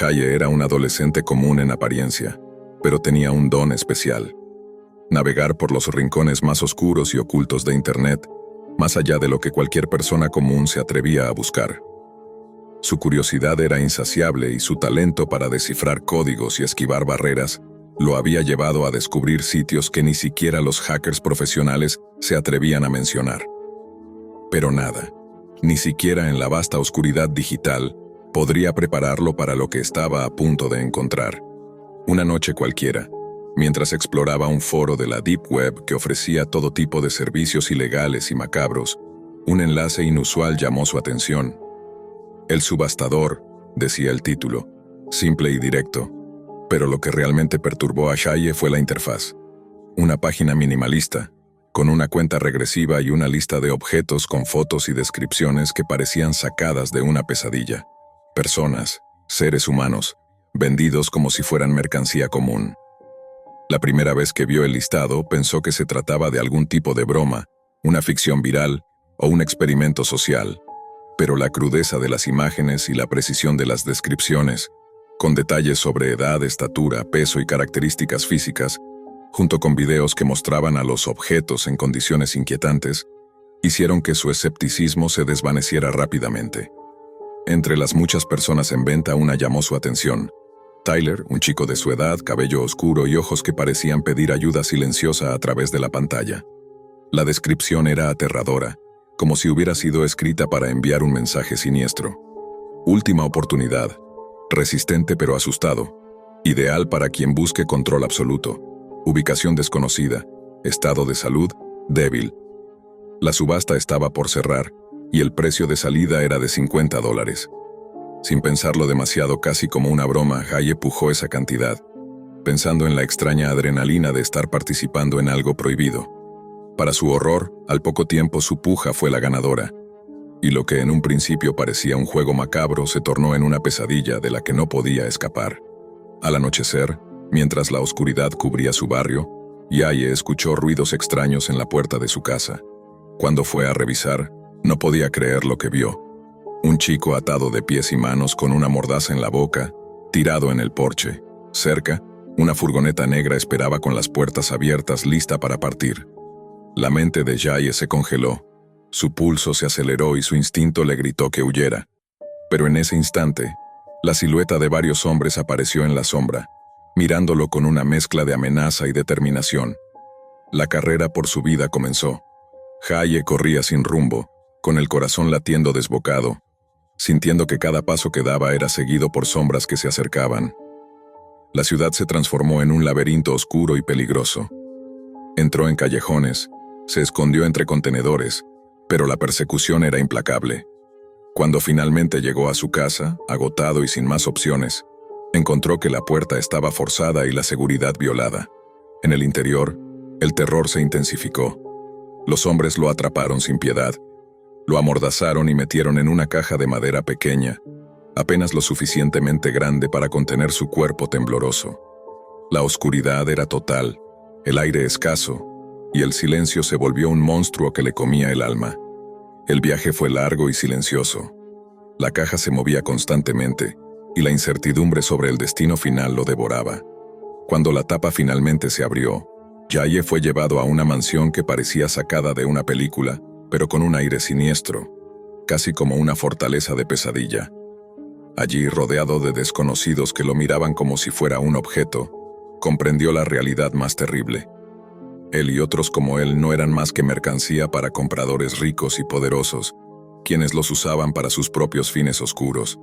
Haye era un adolescente común en apariencia, pero tenía un don especial: navegar por los rincones más oscuros y ocultos de Internet, más allá de lo que cualquier persona común se atrevía a buscar. Su curiosidad era insaciable y su talento para descifrar códigos y esquivar barreras lo había llevado a descubrir sitios que ni siquiera los hackers profesionales se atrevían a mencionar. Pero nada, ni siquiera en la vasta oscuridad digital, podría prepararlo para lo que estaba a punto de encontrar. Una noche cualquiera, mientras exploraba un foro de la Deep Web que ofrecía todo tipo de servicios ilegales y macabros, un enlace inusual llamó su atención. El subastador, decía el título, simple y directo, pero lo que realmente perturbó a Haye fue la interfaz. Una página minimalista, con una cuenta regresiva y una lista de objetos con fotos y descripciones que parecían sacadas de una pesadilla. Personas, seres humanos, vendidos como si fueran mercancía común. La primera vez que vio el listado pensó que se trataba de algún tipo de broma, una ficción viral o un experimento social, pero la crudeza de las imágenes y la precisión de las descripciones, con detalles sobre edad, estatura, peso y características físicas, junto con videos que mostraban a los objetos en condiciones inquietantes, hicieron que su escepticismo se desvaneciera rápidamente. Entre las muchas personas en venta, una llamó su atención: Tyler, un chico de su edad, cabello oscuro y ojos que parecían pedir ayuda silenciosa a través de la pantalla. La descripción era aterradora, como si hubiera sido escrita para enviar un mensaje siniestro. Última oportunidad, resistente pero asustado, ideal para quien busque control absoluto, ubicación desconocida, estado de salud débil. La subasta estaba por cerrar, y el precio de salida era de $50. Sin pensarlo demasiado, casi como una broma, Haye pujó esa cantidad, pensando en la extraña adrenalina de estar participando en algo prohibido. Para su horror, al poco tiempo su puja fue la ganadora, y lo que en un principio parecía un juego macabro se tornó en una pesadilla de la que no podía escapar. Al anochecer, mientras la oscuridad cubría su barrio, Haye escuchó ruidos extraños en la puerta de su casa. Cuando fue a revisar, no podía creer lo que vio: un chico atado de pies y manos con una mordaza en la boca, tirado en el porche. Cerca, una furgoneta negra esperaba con las puertas abiertas, lista para partir. La mente de Haye se congeló, su pulso se aceleró y su instinto le gritó que huyera. Pero en ese instante, la silueta de varios hombres apareció en la sombra, mirándolo con una mezcla de amenaza y determinación. La carrera por su vida comenzó. Haye corría sin rumbo, con el corazón latiendo desbocado, sintiendo que cada paso que daba era seguido por sombras que se acercaban. La ciudad se transformó en un laberinto oscuro y peligroso. Entró en callejones, se escondió entre contenedores, pero la persecución era implacable. Cuando finalmente llegó a su casa, agotado y sin más opciones, encontró que la puerta estaba forzada y la seguridad violada. En el interior, el terror se intensificó. Los hombres lo atraparon sin piedad, lo amordazaron y metieron en una caja de madera pequeña, apenas lo suficientemente grande para contener su cuerpo tembloroso. La oscuridad era total, el aire escaso, y el silencio se volvió un monstruo que le comía el alma. El viaje fue largo y silencioso. La caja se movía constantemente, y la incertidumbre sobre el destino final lo devoraba. Cuando la tapa finalmente se abrió, Haye fue llevado a una mansión que parecía sacada de una película, pero con un aire siniestro, casi como una fortaleza de pesadilla. Allí, rodeado de desconocidos que lo miraban como si fuera un objeto, comprendió la realidad más terrible. Él y otros como él no eran más que mercancía para compradores ricos y poderosos, quienes los usaban para sus propios fines oscuros.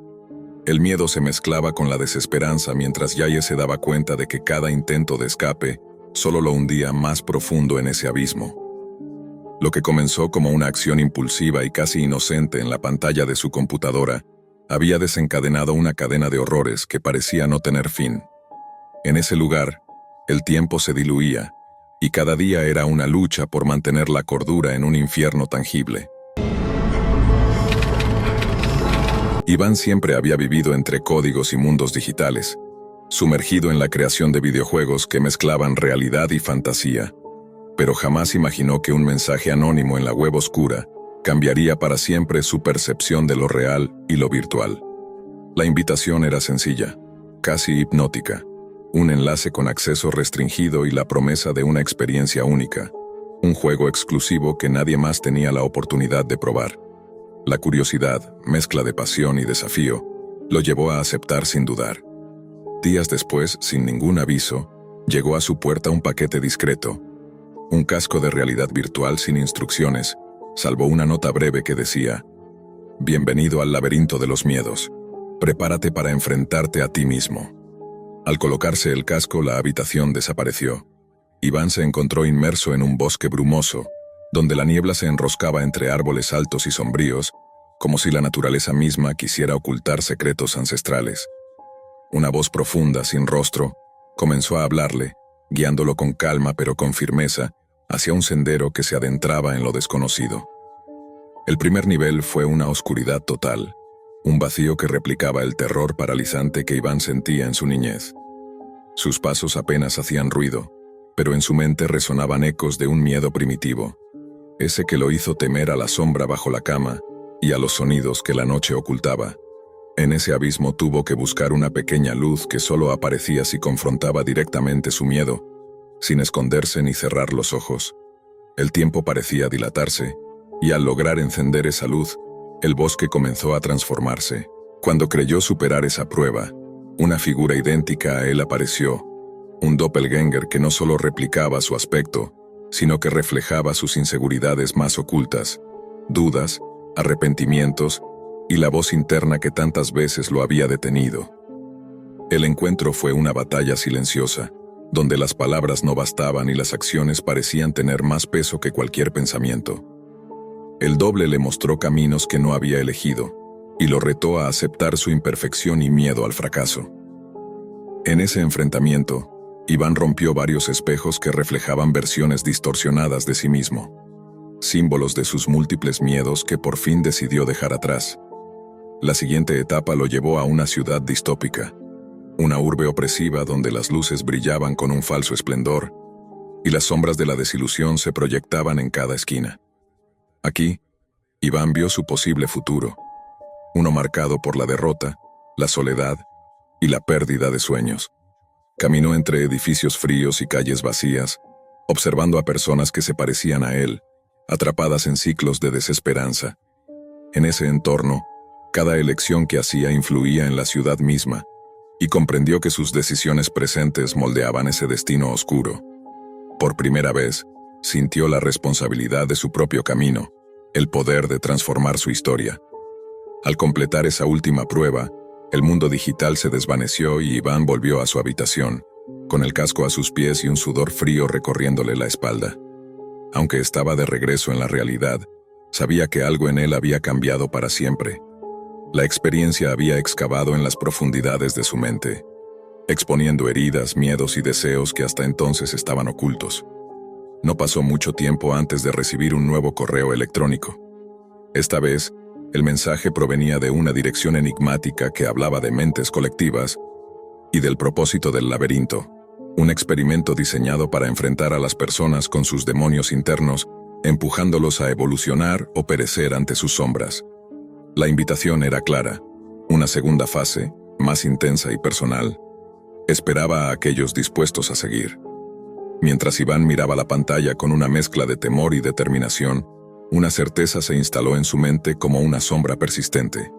El miedo se mezclaba con la desesperanza mientras Haye se daba cuenta de que cada intento de escape solo lo hundía más profundo en ese abismo. Lo que comenzó como una acción impulsiva y casi inocente en la pantalla de su computadora había desencadenado una cadena de horrores que parecía no tener fin. En ese lugar, el tiempo se diluía, y cada día era una lucha por mantener la cordura en un infierno tangible. Iván siempre había vivido entre códigos y mundos digitales, sumergido en la creación de videojuegos que mezclaban realidad y fantasía, pero jamás imaginó que un mensaje anónimo en la web oscura cambiaría para siempre su percepción de lo real y lo virtual. La invitación era sencilla: casi hipnótica, un enlace con acceso restringido y la promesa de una experiencia única, un juego exclusivo que nadie más tenía la oportunidad de probar. La curiosidad, mezcla de pasión y desafío, lo llevó a aceptar sin dudar. Días después, sin ningún aviso, llegó a su puerta un paquete discreto, un casco de realidad virtual sin instrucciones, salvo una nota breve que decía: «Bienvenido al laberinto de los miedos. Prepárate para enfrentarte a ti mismo». Al colocarse el casco, la habitación desapareció. Iván se encontró inmerso en un bosque brumoso, donde la niebla se enroscaba entre árboles altos y sombríos, como si la naturaleza misma quisiera ocultar secretos ancestrales. Una voz profunda, sin rostro, comenzó a hablarle, guiándolo con calma pero con firmeza, hacia un sendero que se adentraba en lo desconocido. El primer nivel fue una oscuridad total, un vacío que replicaba el terror paralizante que Iván sentía en su niñez. Sus pasos apenas hacían ruido, pero en su mente resonaban ecos de un miedo primitivo, ese que lo hizo temer a la sombra bajo la cama y a los sonidos que la noche ocultaba. En ese abismo tuvo que buscar una pequeña luz que solo aparecía si confrontaba directamente su miedo, sin esconderse ni cerrar los ojos. El tiempo parecía dilatarse, y al lograr encender esa luz, el bosque comenzó a transformarse. Cuando creyó superar esa prueba, una figura idéntica a él apareció, un doppelganger que no solo replicaba su aspecto, sino que reflejaba sus inseguridades más ocultas, dudas, arrepentimientos y la voz interna que tantas veces lo había detenido. El encuentro fue una batalla silenciosa, donde las palabras no bastaban y las acciones parecían tener más peso que cualquier pensamiento. El doble le mostró caminos que no había elegido, y lo retó a aceptar su imperfección y miedo al fracaso. En ese enfrentamiento, Iván rompió varios espejos que reflejaban versiones distorsionadas de sí mismo, símbolos de sus múltiples miedos que por fin decidió dejar atrás. La siguiente etapa lo llevó a una ciudad distópica, una urbe opresiva donde las luces brillaban con un falso esplendor, y las sombras de la desilusión se proyectaban en cada esquina. Aquí, Iván vio su posible futuro, uno marcado por la derrota, la soledad y la pérdida de sueños. Caminó entre edificios fríos y calles vacías, observando a personas que se parecían a él, atrapadas en ciclos de desesperanza. En ese entorno, cada elección que hacía influía en la ciudad misma, y comprendió que sus decisiones presentes moldeaban ese destino oscuro. Por primera vez, sintió la responsabilidad de su propio camino, el poder de transformar su historia. Al completar esa última prueba, el mundo digital se desvaneció y Iván volvió a su habitación, con el casco a sus pies y un sudor frío recorriéndole la espalda. Aunque estaba de regreso en la realidad, sabía que algo en él había cambiado para siempre. La experiencia había excavado en las profundidades de su mente, exponiendo heridas, miedos y deseos que hasta entonces estaban ocultos. No pasó mucho tiempo antes de recibir un nuevo correo electrónico. Esta vez, el mensaje provenía de una dirección enigmática que hablaba de mentes colectivas y del propósito del laberinto, un experimento diseñado para enfrentar a las personas con sus demonios internos, empujándolos a evolucionar o perecer ante sus sombras. La invitación era clara: una segunda fase, más intensa y personal, esperaba a aquellos dispuestos a seguir. Mientras Iván miraba la pantalla con una mezcla de temor y determinación, una certeza se instaló en su mente como una sombra persistente.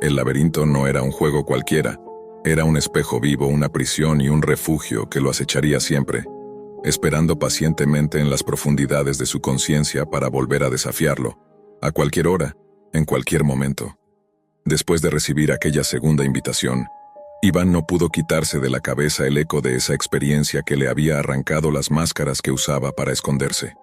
El laberinto no era un juego cualquiera, era un espejo vivo, una prisión y un refugio que lo acecharía siempre, esperando pacientemente en las profundidades de su conciencia para volver a desafiarlo, a cualquier hora, en cualquier momento. Después de recibir aquella segunda invitación, Iván no pudo quitarse de la cabeza el eco de esa experiencia que le había arrancado las máscaras que usaba para esconderse.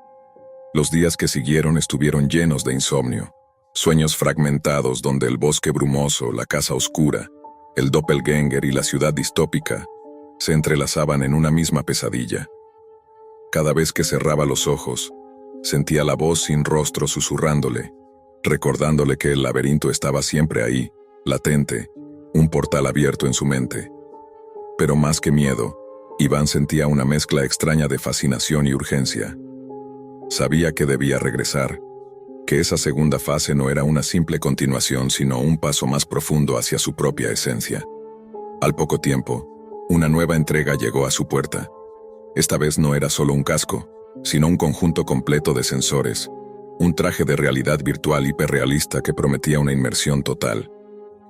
Los días que siguieron estuvieron llenos de insomnio, sueños fragmentados donde el bosque brumoso, la casa oscura, el doppelganger y la ciudad distópica se entrelazaban en una misma pesadilla. Cada vez que cerraba los ojos, sentía la voz sin rostro susurrándole, recordándole que el laberinto estaba siempre ahí, latente, un portal abierto en su mente. Pero más que miedo, Iván sentía una mezcla extraña de fascinación y urgencia. Sabía que debía regresar, que esa segunda fase no era una simple continuación sino un paso más profundo hacia su propia esencia. Al poco tiempo, una nueva entrega llegó a su puerta. Esta vez no era solo un casco, sino un conjunto completo de sensores, un traje de realidad virtual hiperrealista que prometía una inmersión total,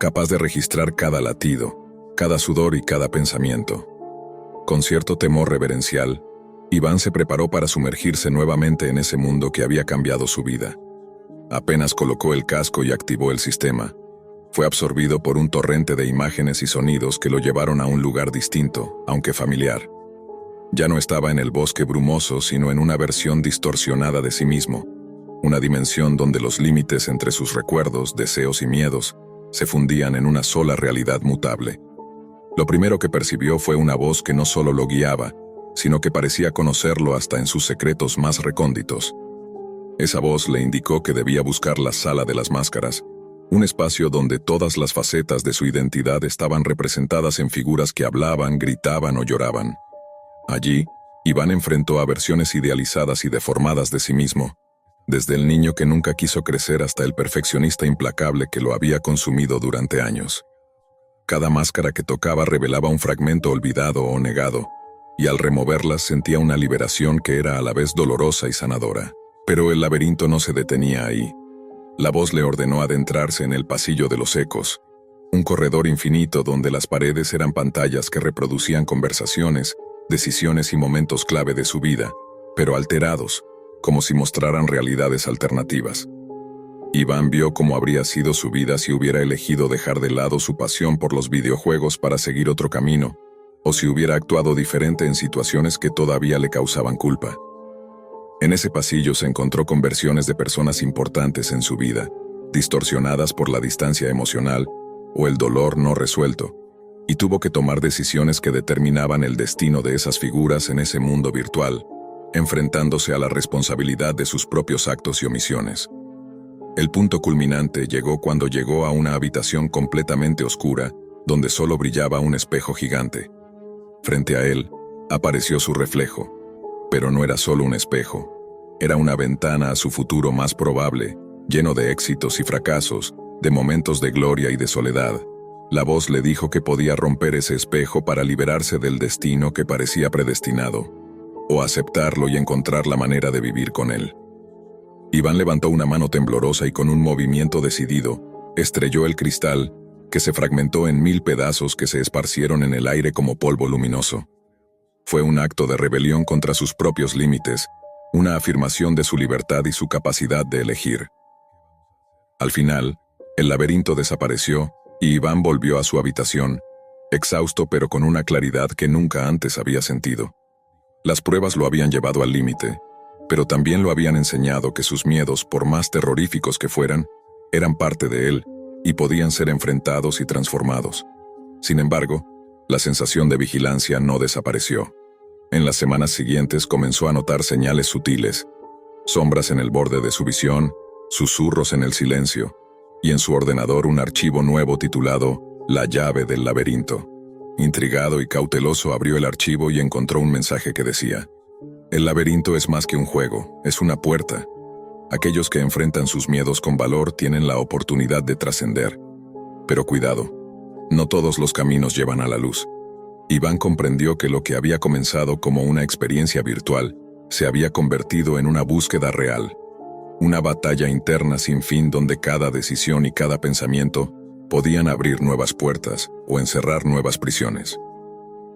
capaz de registrar cada latido, cada sudor y cada pensamiento. Con cierto temor reverencial, Iván se preparó para sumergirse nuevamente en ese mundo que había cambiado su vida. Apenas colocó el casco y activó el sistema, fue absorbido por un torrente de imágenes y sonidos que lo llevaron a un lugar distinto, aunque familiar. Ya no estaba en el bosque brumoso, sino en una versión distorsionada de sí mismo, una dimensión donde los límites entre sus recuerdos, deseos y miedos se fundían en una sola realidad mutable. Lo primero que percibió fue una voz que no solo lo guiaba, sino que parecía conocerlo hasta en sus secretos más recónditos. Esa voz le indicó que debía buscar la sala de las máscaras, un espacio donde todas las facetas de su identidad estaban representadas en figuras que hablaban, gritaban o lloraban. Allí, Iván enfrentó a versiones idealizadas y deformadas de sí mismo, desde el niño que nunca quiso crecer hasta el perfeccionista implacable que lo había consumido durante años. Cada máscara que tocaba revelaba un fragmento olvidado o negado, y al removerlas sentía una liberación que era a la vez dolorosa y sanadora. Pero el laberinto no se detenía ahí. La voz le ordenó adentrarse en el pasillo de los ecos, un corredor infinito donde las paredes eran pantallas que reproducían conversaciones, decisiones y momentos clave de su vida, pero alterados, como si mostraran realidades alternativas. Iván vio cómo habría sido su vida si hubiera elegido dejar de lado su pasión por los videojuegos para seguir otro camino, o si hubiera actuado diferente en situaciones que todavía le causaban culpa. En ese pasillo se encontró con versiones de personas importantes en su vida, distorsionadas por la distancia emocional o el dolor no resuelto, y tuvo que tomar decisiones que determinaban el destino de esas figuras en ese mundo virtual, enfrentándose a la responsabilidad de sus propios actos y omisiones. El punto culminante llegó cuando llegó a una habitación completamente oscura, donde solo brillaba un espejo gigante. Frente a él, apareció su reflejo. Pero no era solo un espejo, era una ventana a su futuro más probable, lleno de éxitos y fracasos, de momentos de gloria y de soledad. La voz le dijo que podía romper ese espejo para liberarse del destino que parecía predestinado, o aceptarlo y encontrar la manera de vivir con él. Iván levantó una mano temblorosa y con un movimiento decidido, estrelló el cristal, que se fragmentó en 1000 pedazos que se esparcieron en el aire como polvo luminoso. Fue un acto de rebelión contra sus propios límites, una afirmación de su libertad y su capacidad de elegir. Al final, el laberinto desapareció y Iván volvió a su habitación, exhausto pero con una claridad que nunca antes había sentido. Las pruebas lo habían llevado al límite, pero también lo habían enseñado que sus miedos, por más terroríficos que fueran, eran parte de él y podían ser enfrentados y transformados. Sin embargo, la sensación de vigilancia no desapareció. En las semanas siguientes comenzó a notar señales sutiles, sombras en el borde de su visión, susurros en el silencio, y en su ordenador un archivo nuevo titulado La llave del laberinto. Intrigado y cauteloso abrió el archivo y encontró un mensaje que decía: el laberinto es más que un juego, es una puerta. Aquellos que enfrentan sus miedos con valor tienen la oportunidad de trascender. Pero cuidado, no todos los caminos llevan a la luz. Iván comprendió que lo que había comenzado como una experiencia virtual se había convertido en una búsqueda real, una batalla interna sin fin donde cada decisión y cada pensamiento podían abrir nuevas puertas o encerrar nuevas prisiones.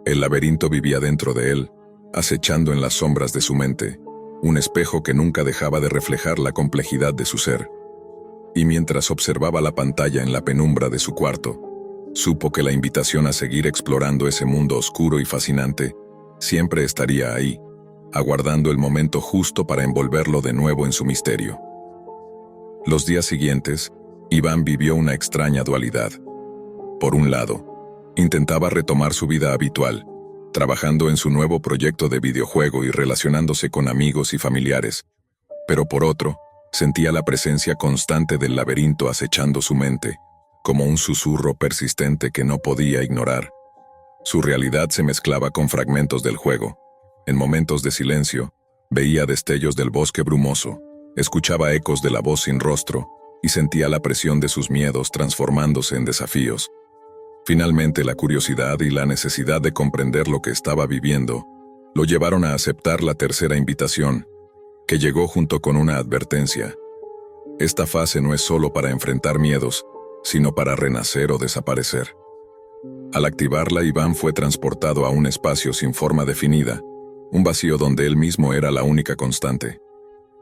El laberinto vivía dentro de él, acechando en las sombras de su mente, un espejo que nunca dejaba de reflejar la complejidad de su ser. Y mientras observaba la pantalla en la penumbra de su cuarto, supo que la invitación a seguir explorando ese mundo oscuro y fascinante siempre estaría ahí, aguardando el momento justo para envolverlo de nuevo en su misterio. Los días siguientes, Iván vivió una extraña dualidad. Por un lado, intentaba retomar su vida habitual, trabajando en su nuevo proyecto de videojuego y relacionándose con amigos y familiares, pero por otro, sentía la presencia constante del laberinto acechando su mente, como un susurro persistente que no podía ignorar. Su realidad se mezclaba con fragmentos del juego. En momentos de silencio, veía destellos del bosque brumoso, escuchaba ecos de la voz sin rostro y sentía la presión de sus miedos transformándose en desafíos. Finalmente, la curiosidad y la necesidad de comprender lo que estaba viviendo lo llevaron a aceptar la tercera invitación, que llegó junto con una advertencia. Esta fase no es solo para enfrentar miedos, sino para renacer o desaparecer. Al activarla, Iván fue transportado a un espacio sin forma definida, un vacío donde él mismo era la única constante.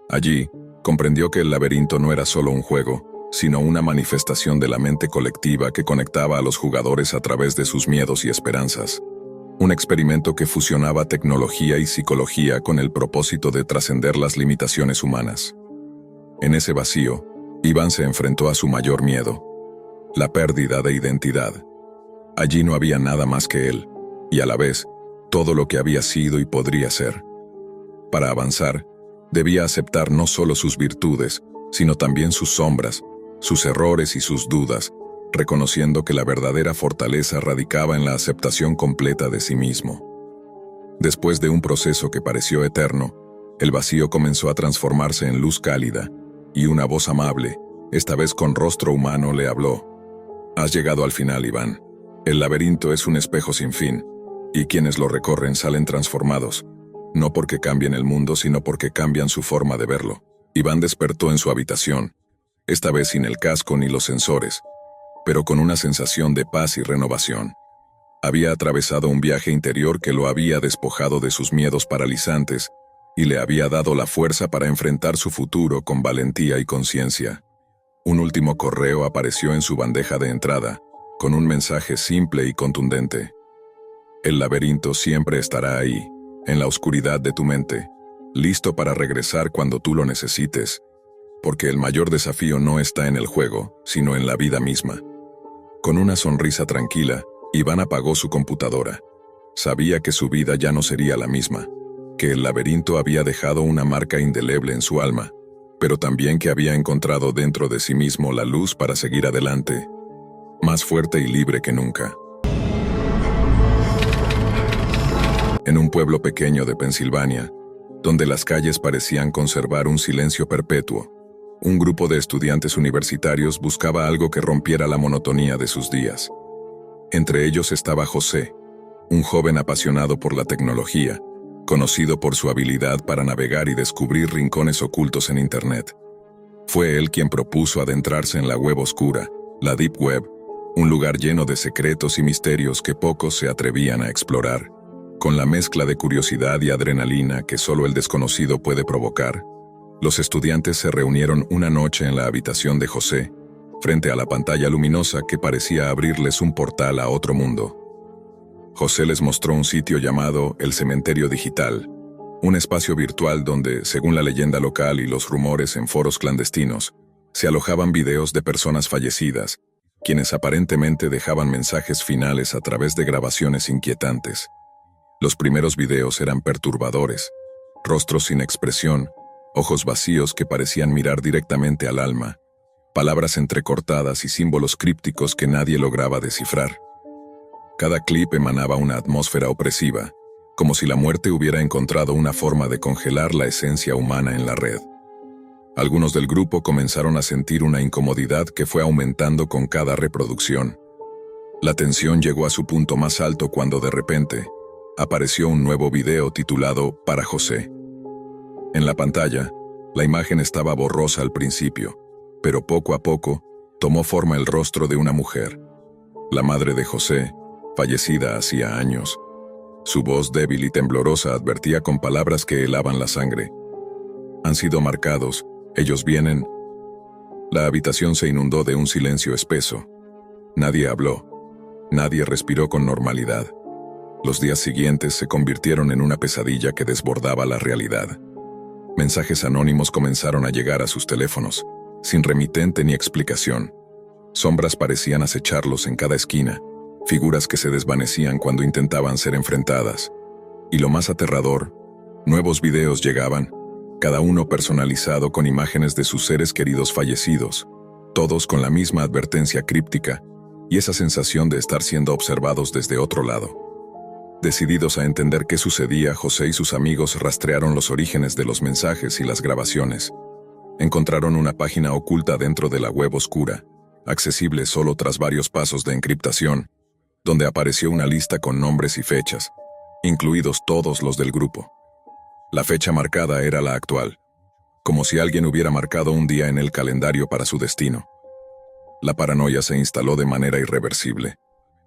Allí, comprendió que el laberinto no era solo un juego, sino una manifestación de la mente colectiva que conectaba a los jugadores a través de sus miedos y esperanzas. Un experimento que fusionaba tecnología y psicología con el propósito de trascender las limitaciones humanas. En ese vacío, Iván se enfrentó a su mayor miedo: la pérdida de identidad. Allí no había nada más que él, y a la vez, todo lo que había sido y podría ser. Para avanzar, debía aceptar no solo sus virtudes, sino también sus sombras, sus errores y sus dudas, reconociendo que la verdadera fortaleza radicaba en la aceptación completa de sí mismo. Después de un proceso que pareció eterno, el vacío comenzó a transformarse en luz cálida, y una voz amable, esta vez con rostro humano, le habló. «Has llegado al final, Iván. El laberinto es un espejo sin fin, y quienes lo recorren salen transformados, no porque cambien el mundo, sino porque cambian su forma de verlo». Iván despertó en su habitación, esta vez sin el casco ni los sensores, pero con una sensación de paz y renovación. Había atravesado un viaje interior que lo había despojado de sus miedos paralizantes y le había dado la fuerza para enfrentar su futuro con valentía y conciencia. Un último correo apareció en su bandeja de entrada, con un mensaje simple y contundente. El laberinto siempre estará ahí, en la oscuridad de tu mente, listo para regresar cuando tú lo necesites, porque el mayor desafío no está en el juego, sino en la vida misma. Con una sonrisa tranquila, Iván apagó su computadora. Sabía que su vida ya no sería la misma, que el laberinto había dejado una marca indeleble en su alma, pero también que había encontrado dentro de sí mismo la luz para seguir adelante, más fuerte y libre que nunca. En un pueblo pequeño de Pensilvania, donde las calles parecían conservar un silencio perpetuo, un grupo de estudiantes universitarios buscaba algo que rompiera la monotonía de sus días. Entre ellos estaba José, un joven apasionado por la tecnología, conocido por su habilidad para navegar y descubrir rincones ocultos en Internet. Fue él quien propuso adentrarse en la web oscura, la Deep Web, un lugar lleno de secretos y misterios que pocos se atrevían a explorar. Con la mezcla de curiosidad y adrenalina que solo el desconocido puede provocar, los estudiantes se reunieron una noche en la habitación de José, frente a la pantalla luminosa que parecía abrirles un portal a otro mundo. José les mostró un sitio llamado El Cementerio Digital, un espacio virtual donde, según la leyenda local y los rumores en foros clandestinos, se alojaban videos de personas fallecidas, quienes aparentemente dejaban mensajes finales a través de grabaciones inquietantes. Los primeros videos eran perturbadores, rostros sin expresión, ojos vacíos que parecían mirar directamente al alma, palabras entrecortadas y símbolos crípticos que nadie lograba descifrar. Cada clip emanaba una atmósfera opresiva, como si la muerte hubiera encontrado una forma de congelar la esencia humana en la red. Algunos del grupo comenzaron a sentir una incomodidad que fue aumentando con cada reproducción. La tensión llegó a su punto más alto cuando de repente apareció un nuevo video titulado Para José. En la pantalla, la imagen estaba borrosa al principio, pero poco a poco tomó forma el rostro de una mujer, la madre de José, fallecida hacía años. Su voz débil y temblorosa advertía con palabras que helaban la sangre. Han sido marcados, ellos vienen. La habitación se inundó de un silencio espeso. Nadie habló, nadie respiró con normalidad. Los días siguientes se convirtieron en una pesadilla que desbordaba la realidad. Mensajes anónimos comenzaron a llegar a sus teléfonos, sin remitente ni explicación. Sombras parecían acecharlos en cada esquina, figuras que se desvanecían cuando intentaban ser enfrentadas. Y lo más aterrador, nuevos videos llegaban, cada uno personalizado con imágenes de sus seres queridos fallecidos, todos con la misma advertencia críptica y esa sensación de estar siendo observados desde otro lado. Decididos a entender qué sucedía, José y sus amigos rastrearon los orígenes de los mensajes y las grabaciones. Encontraron una página oculta dentro de la web oscura, accesible solo tras varios pasos de encriptación, donde apareció una lista con nombres y fechas, incluidos todos los del grupo. La fecha marcada era la actual, como si alguien hubiera marcado un día en el calendario para su destino. La paranoia se instaló de manera irreversible.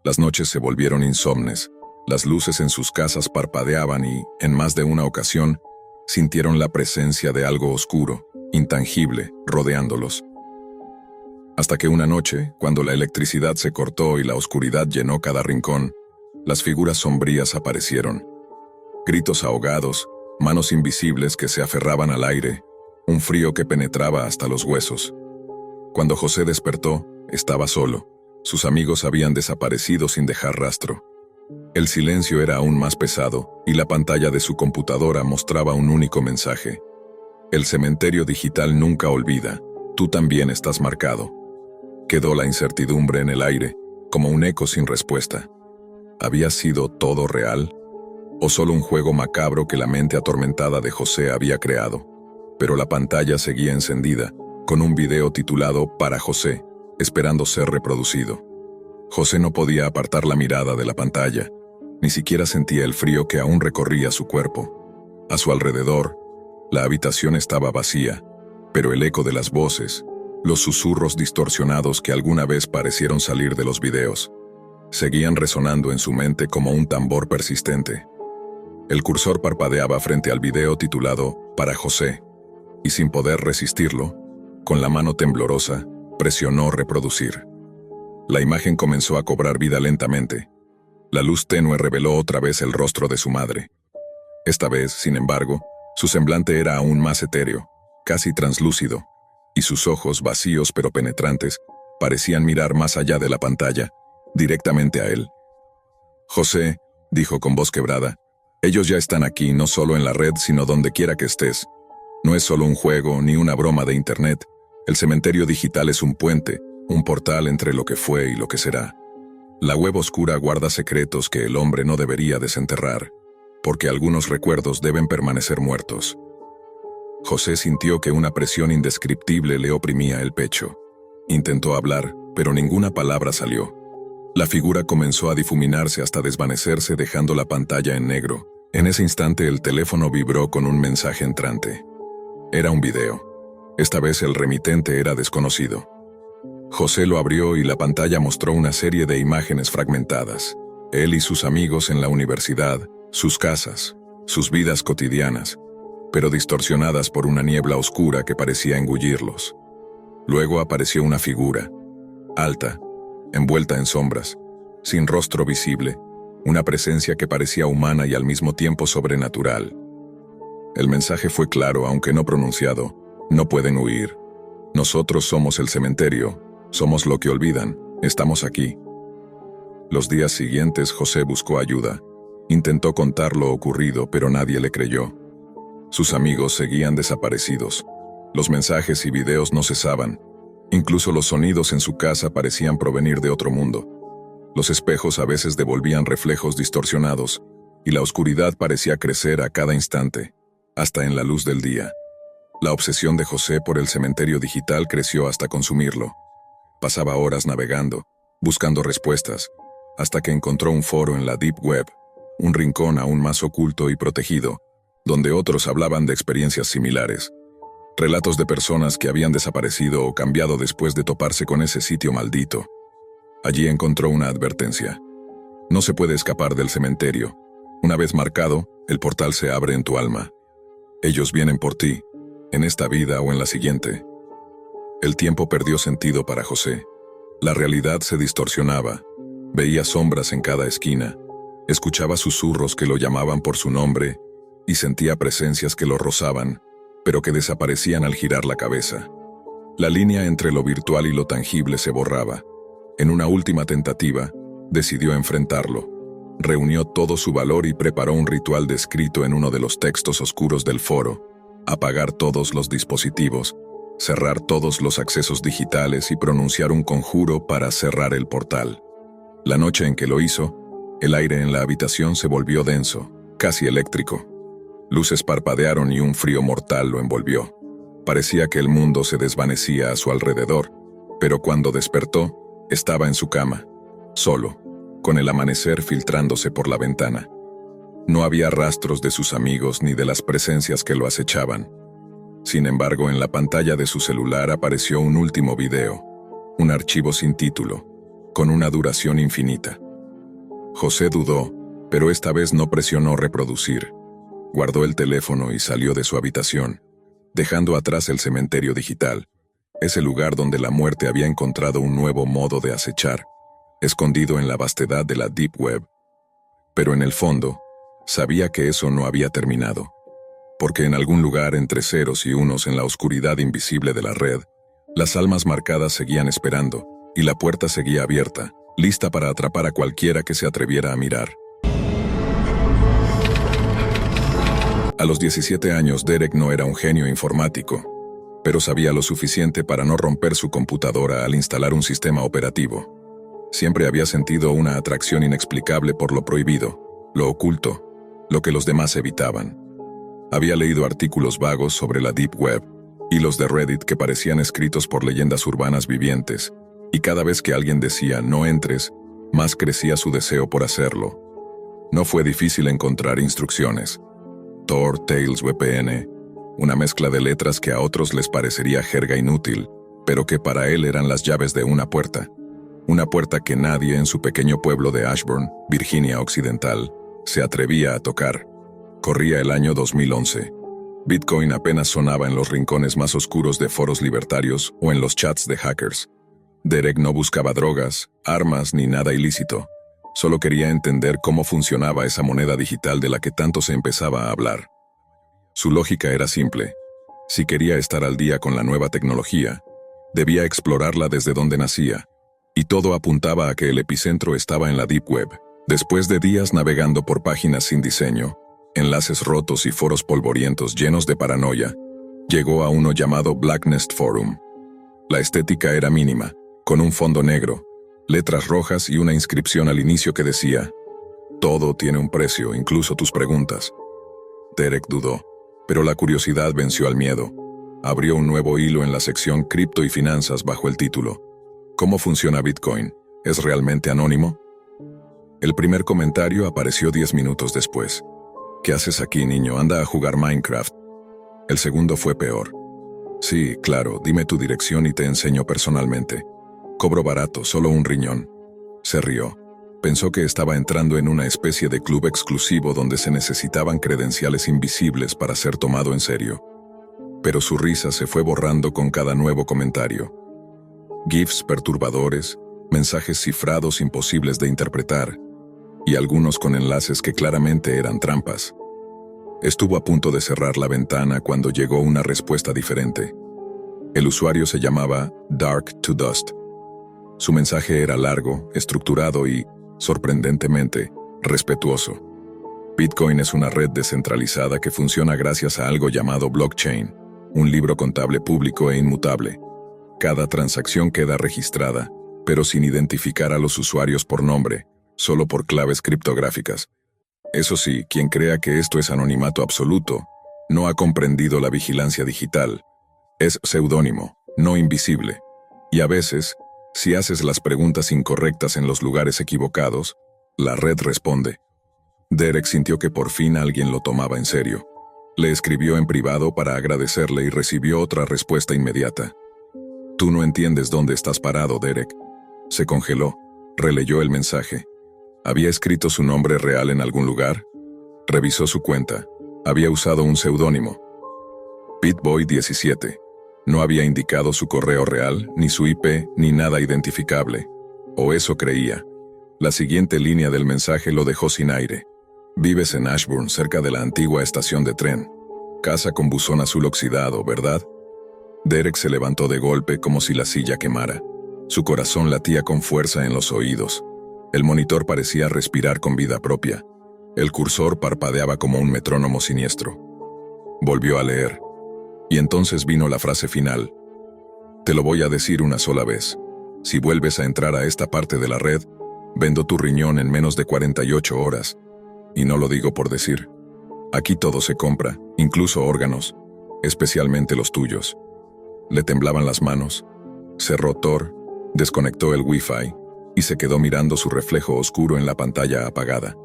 Las noches se volvieron insomnes, las luces en sus casas parpadeaban y, en más de una ocasión, sintieron la presencia de algo oscuro, intangible, rodeándolos. Hasta que una noche, cuando la electricidad se cortó y la oscuridad llenó cada rincón, las figuras sombrías aparecieron. Gritos ahogados, manos invisibles que se aferraban al aire, un frío que penetraba hasta los huesos. Cuando José despertó, estaba solo. Sus amigos habían desaparecido sin dejar rastro. El silencio era aún más pesado, y la pantalla de su computadora mostraba un único mensaje. El cementerio digital nunca olvida, tú también estás marcado. Quedó la incertidumbre en el aire, como un eco sin respuesta. ¿Había sido todo real? ¿O solo un juego macabro que la mente atormentada de José había creado? Pero la pantalla seguía encendida, con un video titulado Para José, esperando ser reproducido. José no podía apartar la mirada de la pantalla, ni siquiera sentía el frío que aún recorría su cuerpo. A su alrededor, la habitación estaba vacía, pero el eco de las voces, los susurros distorsionados que alguna vez parecieron salir de los videos, seguían resonando en su mente como un tambor persistente. El cursor parpadeaba frente al video titulado Para José, y sin poder resistirlo, con la mano temblorosa, presionó reproducir. La imagen comenzó a cobrar vida lentamente. La luz tenue reveló otra vez el rostro de su madre. Esta vez, sin embargo, su semblante era aún más etéreo, casi translúcido, y sus ojos, vacíos pero penetrantes, parecían mirar más allá de la pantalla, directamente a él. «José», dijo con voz quebrada, «ellos ya están aquí, no solo en la red, sino donde quiera que estés. No es solo un juego ni una broma de internet. El cementerio digital es un puente, un portal entre lo que fue y lo que será. La web oscura guarda secretos que el hombre no debería desenterrar, porque algunos recuerdos deben permanecer muertos». José sintió que una presión indescriptible le oprimía el pecho. Intentó hablar, pero ninguna palabra salió. La figura comenzó a difuminarse hasta desvanecerse, dejando la pantalla en negro. En ese instante el teléfono vibró con un mensaje entrante. Era un video. Esta vez el remitente era desconocido. José lo abrió y la pantalla mostró una serie de imágenes fragmentadas. Él y sus amigos en la universidad, sus casas, sus vidas cotidianas, pero distorsionadas por una niebla oscura que parecía engullirlos. Luego apareció una figura, alta, envuelta en sombras, sin rostro visible, una presencia que parecía humana y al mismo tiempo sobrenatural. El mensaje fue claro, aunque no pronunciado: no pueden huir. Nosotros somos el cementerio, somos lo que olvidan, estamos aquí. Los días siguientes José buscó ayuda. Intentó contar lo ocurrido, pero nadie le creyó. Sus amigos seguían desaparecidos. Los mensajes y videos no cesaban. Incluso los sonidos en su casa parecían provenir de otro mundo. Los espejos a veces devolvían reflejos distorsionados, y la oscuridad parecía crecer a cada instante, hasta en la luz del día. La obsesión de José por el cementerio digital creció hasta consumirlo. Pasaba horas navegando, buscando respuestas, hasta que encontró un foro en la Deep Web, un rincón aún más oculto y protegido, donde otros hablaban de experiencias similares. Relatos de personas que habían desaparecido o cambiado después de toparse con ese sitio maldito. Allí encontró una advertencia. No se puede escapar del cementerio. Una vez marcado, el portal se abre en tu alma. Ellos vienen por ti, en esta vida o en la siguiente. El tiempo perdió sentido para José. La realidad se distorsionaba. Veía sombras en cada esquina. Escuchaba susurros que lo llamaban por su nombre y sentía presencias que lo rozaban, pero que desaparecían al girar la cabeza. La línea entre lo virtual y lo tangible se borraba. En una última tentativa, decidió enfrentarlo. Reunió todo su valor y preparó un ritual descrito en uno de los textos oscuros del foro: apagar todos los dispositivos, cerrar todos los accesos digitales y pronunciar un conjuro para cerrar el portal. La noche en que lo hizo, el aire en la habitación se volvió denso, casi eléctrico. Luces parpadearon y un frío mortal lo envolvió. Parecía que el mundo se desvanecía a su alrededor, pero cuando despertó, estaba en su cama, solo, con el amanecer filtrándose por la ventana. No había rastros de sus amigos ni de las presencias que lo acechaban. Sin embargo, en la pantalla de su celular apareció un último video, un archivo sin título, con una duración infinita. José dudó, pero esta vez no presionó reproducir. Guardó el teléfono y salió de su habitación, dejando atrás el cementerio digital, ese lugar donde la muerte había encontrado un nuevo modo de acechar, escondido en la vastedad de la Deep Web. Pero en el fondo, sabía que eso no había terminado, porque en algún lugar entre ceros y unos en la oscuridad invisible de la red, las almas marcadas seguían esperando, y la puerta seguía abierta, lista para atrapar a cualquiera que se atreviera a mirar. A los 17 años, Derek no era un genio informático, pero sabía lo suficiente para no romper su computadora al instalar un sistema operativo. Siempre había sentido una atracción inexplicable por lo prohibido, lo oculto, lo que los demás evitaban. Había leído artículos vagos sobre la Deep Web, hilos de Reddit que parecían escritos por leyendas urbanas vivientes, y cada vez que alguien decía "no entres", más crecía su deseo por hacerlo. No fue difícil encontrar instrucciones. Tor, Tails, VPN, una mezcla de letras que a otros les parecería jerga inútil, pero que para él eran las llaves de una puerta. Una puerta que nadie en su pequeño pueblo de Ashburn, Virginia Occidental, se atrevía a tocar. Corría el año 2011. Bitcoin apenas sonaba en los rincones más oscuros de foros libertarios o en los chats de hackers. Derek no buscaba drogas, armas ni nada ilícito. Solo quería entender cómo funcionaba esa moneda digital de la que tanto se empezaba a hablar. Su lógica era simple. Si quería estar al día con la nueva tecnología, debía explorarla desde donde nacía, y todo apuntaba a que el epicentro estaba en la Deep Web. Después de días navegando por páginas sin diseño, enlaces rotos y foros polvorientos llenos de paranoia, llegó a uno llamado Blacknest Forum. La estética era mínima, con un fondo negro, letras rojas y una inscripción al inicio que decía: "Todo tiene un precio, incluso tus preguntas". Derek dudó, pero la curiosidad venció al miedo. Abrió un nuevo hilo en la sección Cripto y Finanzas bajo el título: ¿Cómo funciona Bitcoin? ¿Es realmente anónimo? El primer comentario apareció 10 minutos después. ¿Qué haces aquí, niño? Anda a jugar Minecraft. El segundo fue peor. Sí, claro, dime tu dirección y te enseño personalmente. Cobro barato, solo un riñón. Se rió. Pensó que estaba entrando en una especie de club exclusivo donde se necesitaban credenciales invisibles para ser tomado en serio. Pero su risa se fue borrando con cada nuevo comentario. GIFs perturbadores, mensajes cifrados imposibles de interpretar, y algunos con enlaces que claramente eran trampas. Estuvo a punto de cerrar la ventana cuando llegó una respuesta diferente. El usuario se llamaba Dark to Dust. Su mensaje era largo, estructurado y, sorprendentemente, respetuoso. Bitcoin es una red descentralizada que funciona gracias a algo llamado blockchain, un libro contable público e inmutable. Cada transacción queda registrada, pero sin identificar a los usuarios por nombre, solo por claves criptográficas. Eso sí, quien crea que esto es anonimato absoluto, no ha comprendido la vigilancia digital. Es seudónimo, no invisible. Y a veces, si haces las preguntas incorrectas en los lugares equivocados, la red responde. Derek sintió que por fin alguien lo tomaba en serio. Le escribió en privado para agradecerle y recibió otra respuesta inmediata. Tú no entiendes dónde estás parado, Derek. Se congeló, releyó el mensaje. ¿Había escrito su nombre real en algún lugar? Revisó su cuenta. Había usado un seudónimo. BitBoy17. No había indicado su correo real, ni su IP, ni nada identificable. O eso creía. La siguiente línea del mensaje lo dejó sin aire. Vives en Ashburn, cerca de la antigua estación de tren. Casa con buzón azul oxidado, ¿verdad? Derek se levantó de golpe como si la silla quemara. Su corazón latía con fuerza en los oídos. El monitor parecía respirar con vida propia. El cursor parpadeaba como un metrónomo siniestro. Volvió a leer. Y entonces vino la frase final. Te lo voy a decir una sola vez. Si vuelves a entrar a esta parte de la red, vendo tu riñón en menos de 48 horas. Y no lo digo por decir. Aquí todo se compra, incluso órganos, especialmente los tuyos. Le temblaban las manos. Cerró Tor, desconectó el Wi-Fi, y se quedó mirando su reflejo oscuro en la pantalla apagada.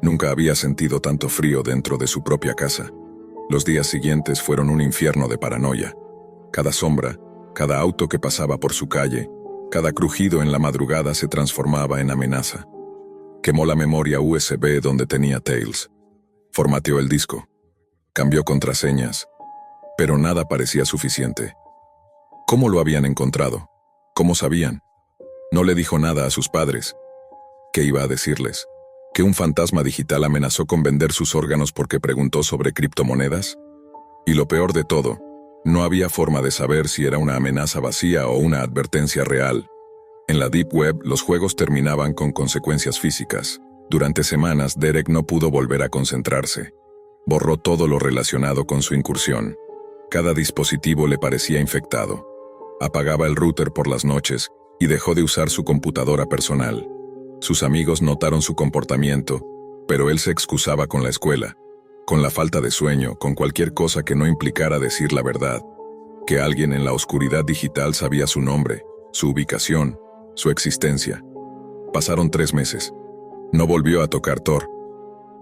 Nunca había sentido tanto frío dentro de su propia casa. Los días siguientes fueron un infierno de paranoia. Cada sombra, cada auto que pasaba por su calle, cada crujido en la madrugada se transformaba en amenaza. Quemó la memoria USB donde tenía Tales. Formateó el disco. Cambió contraseñas. Pero nada parecía suficiente. ¿Cómo lo habían encontrado? ¿Cómo sabían? No le dijo nada a sus padres. ¿Qué iba a decirles? ¿Que un fantasma digital amenazó con vender sus órganos porque preguntó sobre criptomonedas? Y lo peor de todo, no había forma de saber si era una amenaza vacía o una advertencia real. En la Deep Web, los juegos terminaban con consecuencias físicas. Durante semanas, Derek no pudo volver a concentrarse. Borró todo lo relacionado con su incursión. Cada dispositivo le parecía infectado. Apagaba el router por las noches y dejó de usar su computadora personal. Sus amigos notaron su comportamiento, pero él se excusaba con la escuela, con la falta de sueño, con cualquier cosa que no implicara decir la verdad. Que alguien en la oscuridad digital sabía su nombre, su ubicación, su existencia. Pasaron 3 meses. No volvió a tocar Tor.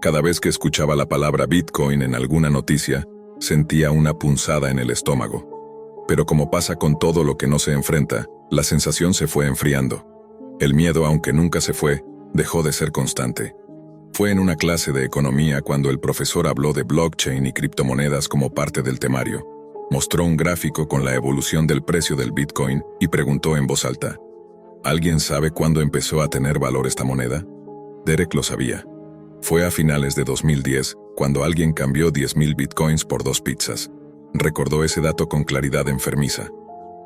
Cada vez que escuchaba la palabra Bitcoin en alguna noticia, sentía una punzada en el estómago. Pero como pasa con todo lo que no se enfrenta, la sensación se fue enfriando. El miedo, aunque nunca se fue, dejó de ser constante. Fue en una clase de economía cuando el profesor habló de blockchain y criptomonedas como parte del temario. Mostró un gráfico con la evolución del precio del Bitcoin y preguntó en voz alta: ¿alguien sabe cuándo empezó a tener valor esta moneda? Derek lo sabía. Fue a finales de 2010, cuando alguien cambió 10,000 bitcoins por 2 pizzas. Recordó ese dato con claridad enfermiza.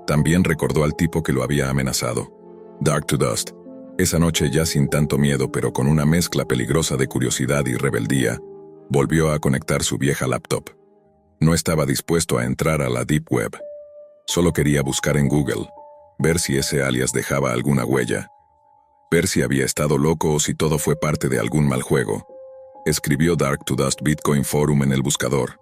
También recordó al tipo que lo había amenazado. Dark to Dust. Esa noche, ya sin tanto miedo pero con una mezcla peligrosa de curiosidad y rebeldía, volvió a conectar su vieja laptop. No estaba dispuesto a entrar a la Deep Web. Solo quería buscar en Google, ver si ese alias dejaba alguna huella, ver si había estado loco o si todo fue parte de algún mal juego. Escribió Dark to Dust Bitcoin Forum en el buscador.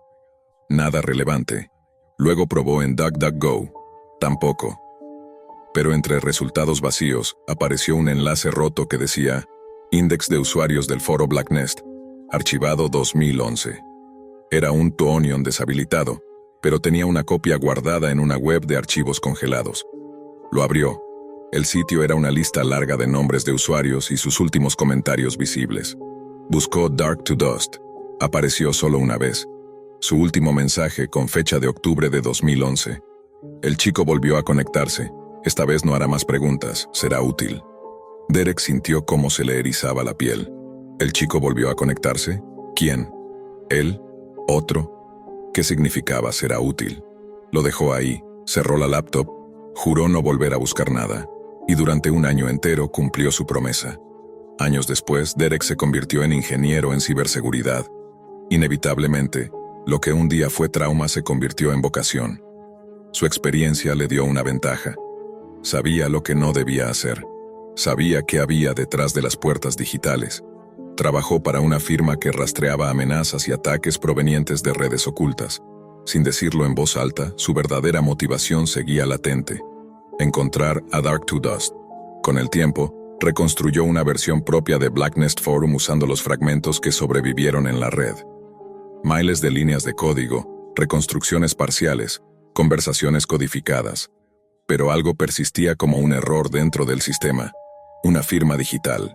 Nada relevante. Luego probó en DuckDuckGo. Tampoco. Pero entre resultados vacíos, apareció un enlace roto que decía: Índex de usuarios del foro Blacknest, archivado 2011. Era un Toonion deshabilitado, pero tenía una copia guardada en una web de archivos congelados. Lo abrió. El sitio era una lista larga de nombres de usuarios y sus últimos comentarios visibles. Buscó Dark to Dust. Apareció solo una vez. Su último mensaje con fecha de octubre de 2011. El chico volvió a conectarse. Esta vez no hará más preguntas, será útil. Derek sintió cómo se le erizaba la piel. ¿El chico volvió a conectarse? ¿Quién? ¿Él? ¿Otro? ¿Qué significaba será útil? Lo dejó ahí, cerró la laptop, juró no volver a buscar nada, y durante un año entero cumplió su promesa. Años después, Derek se convirtió en ingeniero en ciberseguridad. Inevitablemente, lo que un día fue trauma se convirtió en vocación. Su experiencia le dio una ventaja. Sabía lo que no debía hacer. Sabía qué había detrás de las puertas digitales. Trabajó para una firma que rastreaba amenazas y ataques provenientes de redes ocultas. Sin decirlo en voz alta, su verdadera motivación seguía latente: encontrar a Dark to Dust. Con el tiempo, reconstruyó una versión propia de Blacknest Forum usando los fragmentos que sobrevivieron en la red. Miles de líneas de código, reconstrucciones parciales, conversaciones codificadas. Pero algo persistía como un error dentro del sistema, una firma digital.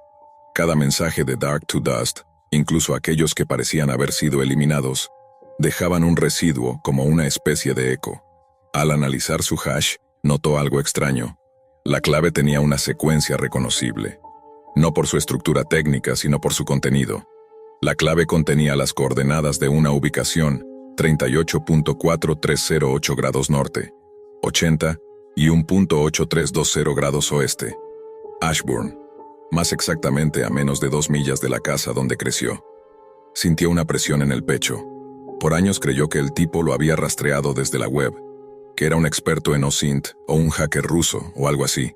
Cada mensaje de Dark to Dust, incluso aquellos que parecían haber sido eliminados, dejaban un residuo como una especie de eco. Al analizar su hash, notó algo extraño. La clave tenía una secuencia reconocible. No por su estructura técnica, sino por su contenido. La clave contenía las coordenadas de una ubicación, 38.4308 grados norte, 80 y 1.8320 grados oeste. Ashburn. Más exactamente a menos de 2 millas de la casa donde creció. Sintió una presión en el pecho. Por años creyó que el tipo lo había rastreado desde la web, que era un experto en OSINT o un hacker ruso o algo así.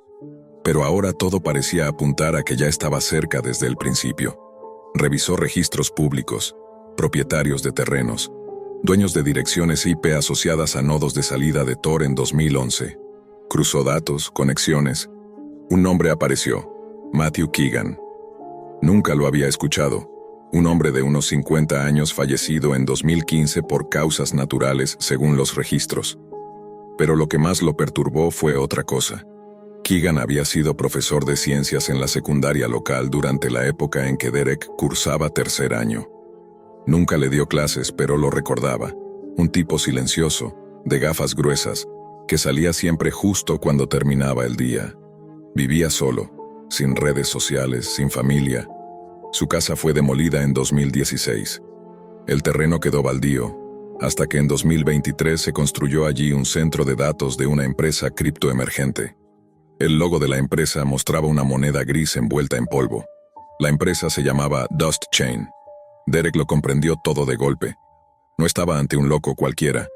Pero ahora todo parecía apuntar a que ya estaba cerca desde el principio. Revisó registros públicos, propietarios de terrenos, dueños de direcciones IP asociadas a nodos de salida de Tor en 2011. Cruzó datos, conexiones. Un nombre apareció: Matthew Keegan. Nunca lo había escuchado. Un hombre de unos 50 años fallecido en 2015 por causas naturales según los registros. Pero lo que más lo perturbó fue otra cosa. Keegan había sido profesor de ciencias en la secundaria local durante la época en que Derek cursaba tercer año. Nunca le dio clases, pero lo recordaba. Un tipo silencioso, de gafas gruesas, que salía siempre justo cuando terminaba el día. Vivía solo, sin redes sociales, sin familia. Su casa fue demolida en 2016. El terreno quedó baldío, hasta que en 2023 se construyó allí un centro de datos de una empresa criptoemergente. El logo de la empresa mostraba una moneda gris envuelta en polvo. La empresa se llamaba Dust Chain. Derek lo comprendió todo de golpe. No estaba ante un loco cualquiera.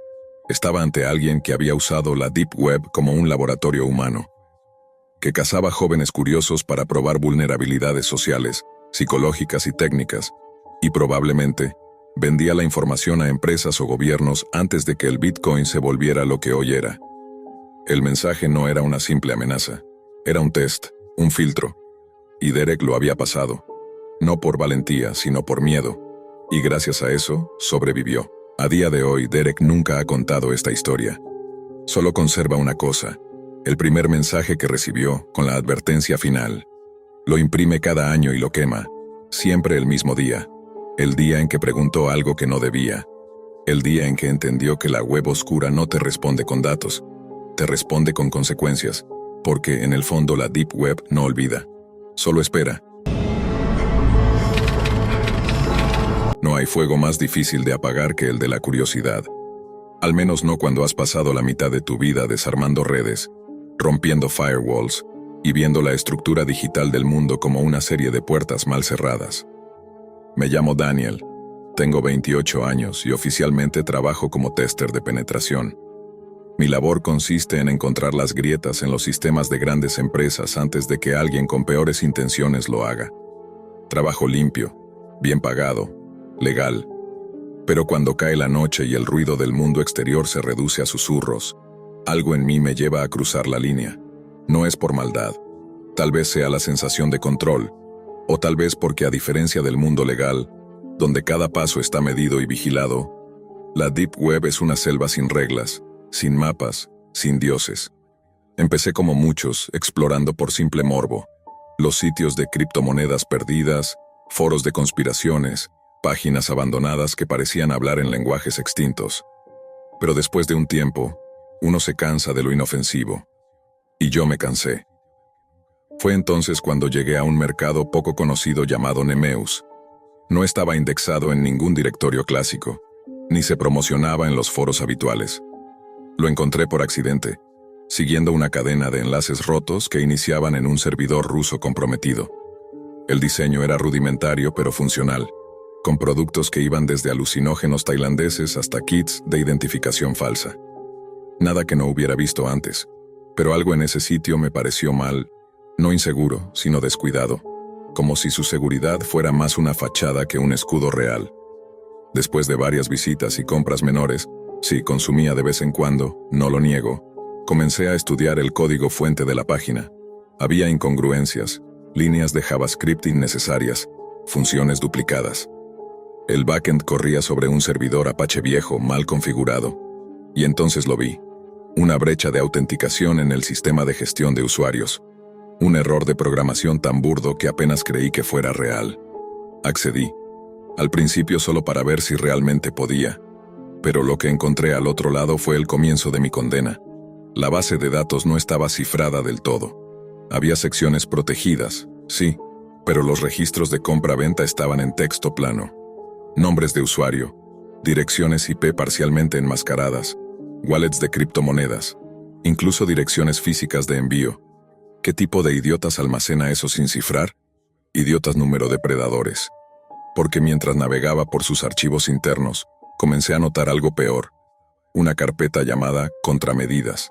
Estaba ante alguien que había usado la Deep Web como un laboratorio humano, que cazaba jóvenes curiosos para probar vulnerabilidades sociales, psicológicas y técnicas, y probablemente vendía la información a empresas o gobiernos antes de que el Bitcoin se volviera lo que hoy era. El mensaje no era una simple amenaza, era un test, un filtro, y Derek lo había pasado, no por valentía, sino por miedo, y gracias a eso, sobrevivió. A día de hoy, Derek nunca ha contado esta historia. Solo conserva una cosa, el primer mensaje que recibió, con la advertencia final. Lo imprime cada año y lo quema, siempre el mismo día. El día en que preguntó algo que no debía. El día en que entendió que la web oscura no te responde con datos, te responde con consecuencias, porque en el fondo la Deep Web no olvida, solo espera. No hay fuego más difícil de apagar que el de la curiosidad. Al menos no cuando has pasado la mitad de tu vida desarmando redes, rompiendo firewalls, y viendo la estructura digital del mundo como una serie de puertas mal cerradas. Me llamo Daniel, tengo 28 años y oficialmente trabajo como tester de penetración. Mi labor consiste en encontrar las grietas en los sistemas de grandes empresas antes de que alguien con peores intenciones lo haga. Trabajo limpio, bien pagado, legal. Pero cuando cae la noche y el ruido del mundo exterior se reduce a susurros, algo en mí me lleva a cruzar la línea. No es por maldad, tal vez sea la sensación de control, o tal vez porque a diferencia del mundo legal, donde cada paso está medido y vigilado, la Deep Web es una selva sin reglas, sin mapas, sin dioses. Empecé como muchos, explorando por simple morbo, los sitios de criptomonedas perdidas, foros de conspiraciones, páginas abandonadas que parecían hablar en lenguajes extintos. Pero después de un tiempo, uno se cansa de lo inofensivo. Y yo me cansé. Fue entonces cuando llegué a un mercado poco conocido llamado Nemeus. No estaba indexado en ningún directorio clásico, ni se promocionaba en los foros habituales. Lo encontré por accidente, siguiendo una cadena de enlaces rotos que iniciaban en un servidor ruso comprometido. El diseño era rudimentario pero funcional, con productos que iban desde alucinógenos tailandeses hasta kits de identificación falsa. Nada que no hubiera visto antes. Pero algo en ese sitio me pareció mal, no inseguro, sino descuidado, como si su seguridad fuera más una fachada que un escudo real. Después de varias visitas y compras menores, sí, consumía de vez en cuando, no lo niego, comencé a estudiar el código fuente de la página. Había incongruencias, líneas de JavaScript innecesarias, funciones duplicadas. El backend corría sobre un servidor Apache viejo, mal configurado. Y entonces lo vi. Una brecha de autenticación en el sistema de gestión de usuarios. Un error de programación tan burdo que apenas creí que fuera real. Accedí. Al principio solo para ver si realmente podía. Pero lo que encontré al otro lado fue el comienzo de mi condena. La base de datos no estaba cifrada del todo. Había secciones protegidas, sí, pero los registros de compra-venta estaban en texto plano. Nombres de usuario, direcciones IP parcialmente enmascaradas, wallets de criptomonedas, incluso direcciones físicas de envío. ¿Qué tipo de idiotas almacena eso sin cifrar? Idiotas número depredadores. Porque mientras navegaba por sus archivos internos, comencé a notar algo peor. Una carpeta llamada Contramedidas.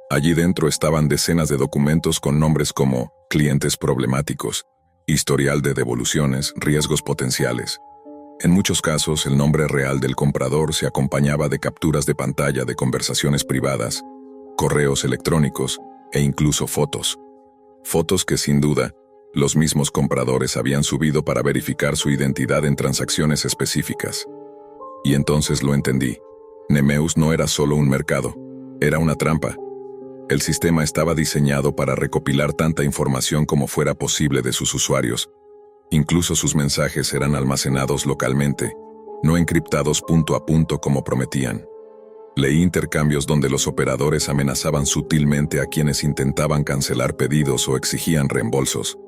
Allí dentro estaban decenas de documentos con nombres como clientes problemáticos, historial de devoluciones, riesgos potenciales. En muchos casos, el nombre real del comprador se acompañaba de capturas de pantalla de conversaciones privadas, correos electrónicos e incluso fotos. Fotos que, sin duda, Los mismos compradores habían subido para verificar su identidad en transacciones específicas. Y entonces lo entendí. Nemeus no era solo un mercado, era una trampa. El sistema estaba diseñado para recopilar tanta información como fuera posible de sus usuarios. Incluso sus mensajes eran almacenados localmente, no encriptados punto a punto como prometían. Leí intercambios donde los operadores amenazaban sutilmente a quienes intentaban cancelar pedidos o exigían reembolsos.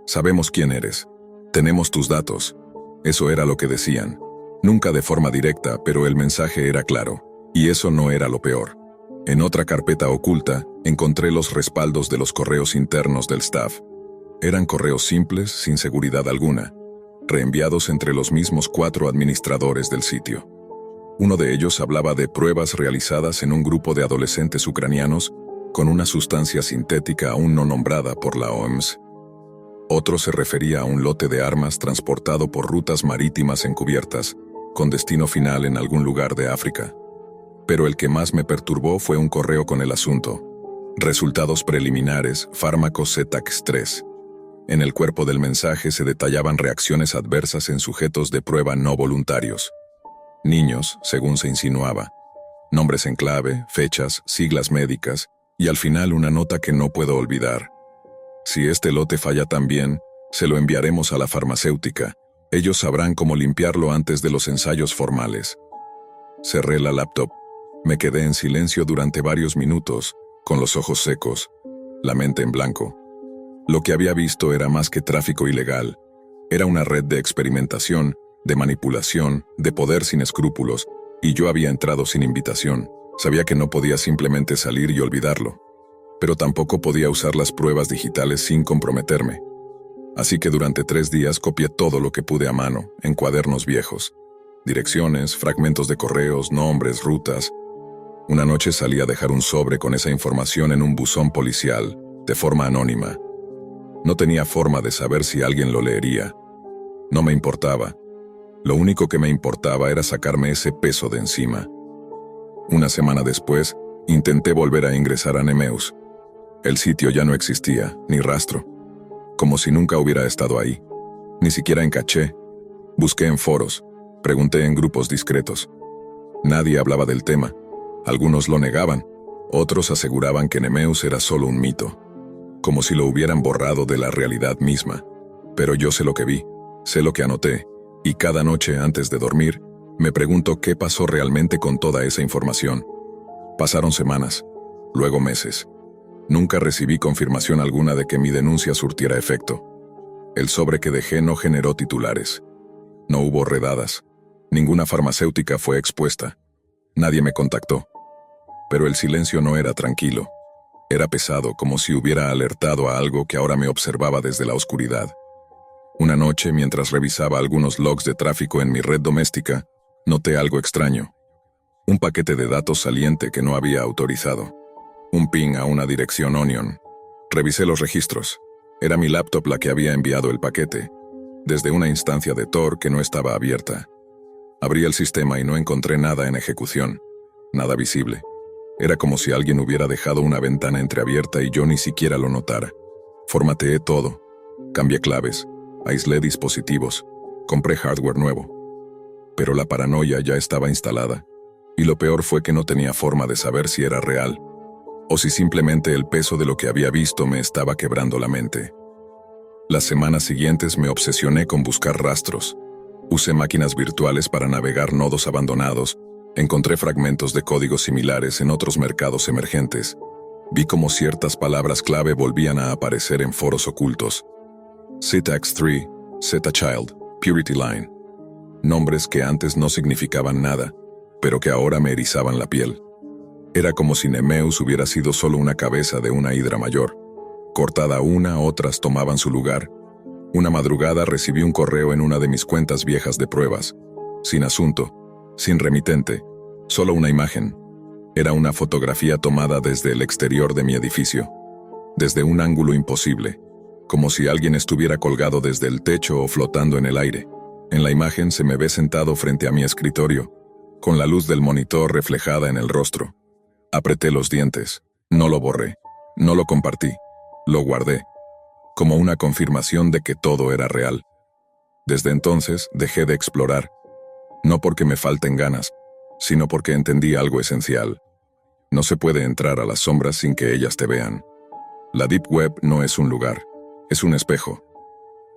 Sabemos quién eres. Tenemos tus datos. Eso era lo que decían. Nunca de forma directa, pero el mensaje era claro. Y eso no era lo peor. En otra carpeta oculta, encontré los respaldos de los correos internos del staff. Eran correos simples, sin seguridad alguna, reenviados entre los mismos 4 administradores del sitio. Uno de ellos hablaba de pruebas realizadas en un grupo de adolescentes ucranianos con una sustancia sintética aún no nombrada por la OMS. Otro se refería a un lote de armas transportado por rutas marítimas encubiertas, con destino final en algún lugar de África. Pero el que más me perturbó fue un correo con el asunto. Resultados preliminares, fármacos ZX3. En el cuerpo del mensaje se detallaban reacciones adversas en sujetos de prueba no voluntarios. Niños, según se insinuaba. Nombres en clave, fechas, siglas médicas, y al final una nota que no puedo olvidar. Si este lote falla también, se lo enviaremos a la farmacéutica. Ellos sabrán cómo limpiarlo antes de los ensayos formales. Cerré la laptop. Me quedé en silencio durante varios minutos, con los ojos secos, la mente en blanco. Lo que había visto era más que tráfico ilegal. Era una red de experimentación, de manipulación, de poder sin escrúpulos, y yo había entrado sin invitación. Sabía que no podía simplemente salir y olvidarlo. Pero tampoco podía usar las pruebas digitales sin comprometerme. Así que durante 3 días copié todo lo que pude a mano, en cuadernos viejos. Direcciones, fragmentos de correos, nombres, rutas. Una noche salí a dejar un sobre con esa información en un buzón policial, de forma anónima. No tenía forma de saber si alguien lo leería. No me importaba. Lo único que me importaba era sacarme ese peso de encima. Una semana después, intenté volver a ingresar a Nemeus. El sitio ya no existía, ni rastro. Como si nunca hubiera estado ahí. Ni siquiera en caché. Busqué en foros. Pregunté en grupos discretos. Nadie hablaba del tema. Algunos lo negaban. Otros aseguraban que Nemeus era solo un mito. Como si lo hubieran borrado de la realidad misma. Pero yo sé lo que vi. Sé lo que anoté. Y cada noche antes de dormir, me pregunto qué pasó realmente con toda esa información. Pasaron semanas. Luego meses. Nunca recibí confirmación alguna de que mi denuncia surtiera efecto. El sobre que dejé no generó titulares. No hubo redadas. Ninguna farmacéutica fue expuesta. Nadie me contactó. Pero el silencio no era tranquilo. Era pesado, como si hubiera alertado a algo que ahora me observaba desde la oscuridad. Una noche, mientras revisaba algunos logs de tráfico en mi red doméstica, noté algo extraño. Un paquete de datos saliente que no había autorizado. Un ping a una dirección Onion. Revisé los registros. Era mi laptop la que había enviado el paquete, desde una instancia de Tor que no estaba abierta. Abrí el sistema y no encontré nada en ejecución. Nada visible. Era como si alguien hubiera dejado una ventana entreabierta y yo ni siquiera lo notara. Formateé todo. Cambié claves. Aislé dispositivos. Compré hardware nuevo. Pero la paranoia ya estaba instalada. Y lo peor fue que no tenía forma de saber si era real, o si simplemente el peso de lo que había visto me estaba quebrando la mente. Las semanas siguientes me obsesioné con buscar rastros. Usé máquinas virtuales para navegar nodos abandonados. Encontré fragmentos de códigos similares en otros mercados emergentes. Vi cómo ciertas palabras clave volvían a aparecer en foros ocultos. ZX3, Z-Child, Purity Line. Nombres que antes no significaban nada, pero que ahora me erizaban la piel. Era como si Nemeus hubiera sido solo una cabeza de una hidra mayor. Cortada una, otras tomaban su lugar. Una madrugada recibí un correo en una de mis cuentas viejas de pruebas. Sin asunto, sin remitente, solo una imagen. Era una fotografía tomada desde el exterior de mi edificio. Desde un ángulo imposible, como si alguien estuviera colgado desde el techo o flotando en el aire. En la imagen se me ve sentado frente a mi escritorio, con la luz del monitor reflejada en el rostro. Apreté los dientes. No lo borré. No lo compartí. Lo guardé. como una confirmación de que todo era real. Desde entonces dejé de explorar, no porque me falten ganas, sino porque entendí algo esencial. No se puede entrar a las sombras sin que ellas te vean. La Deep Web no es un lugar, es un espejo.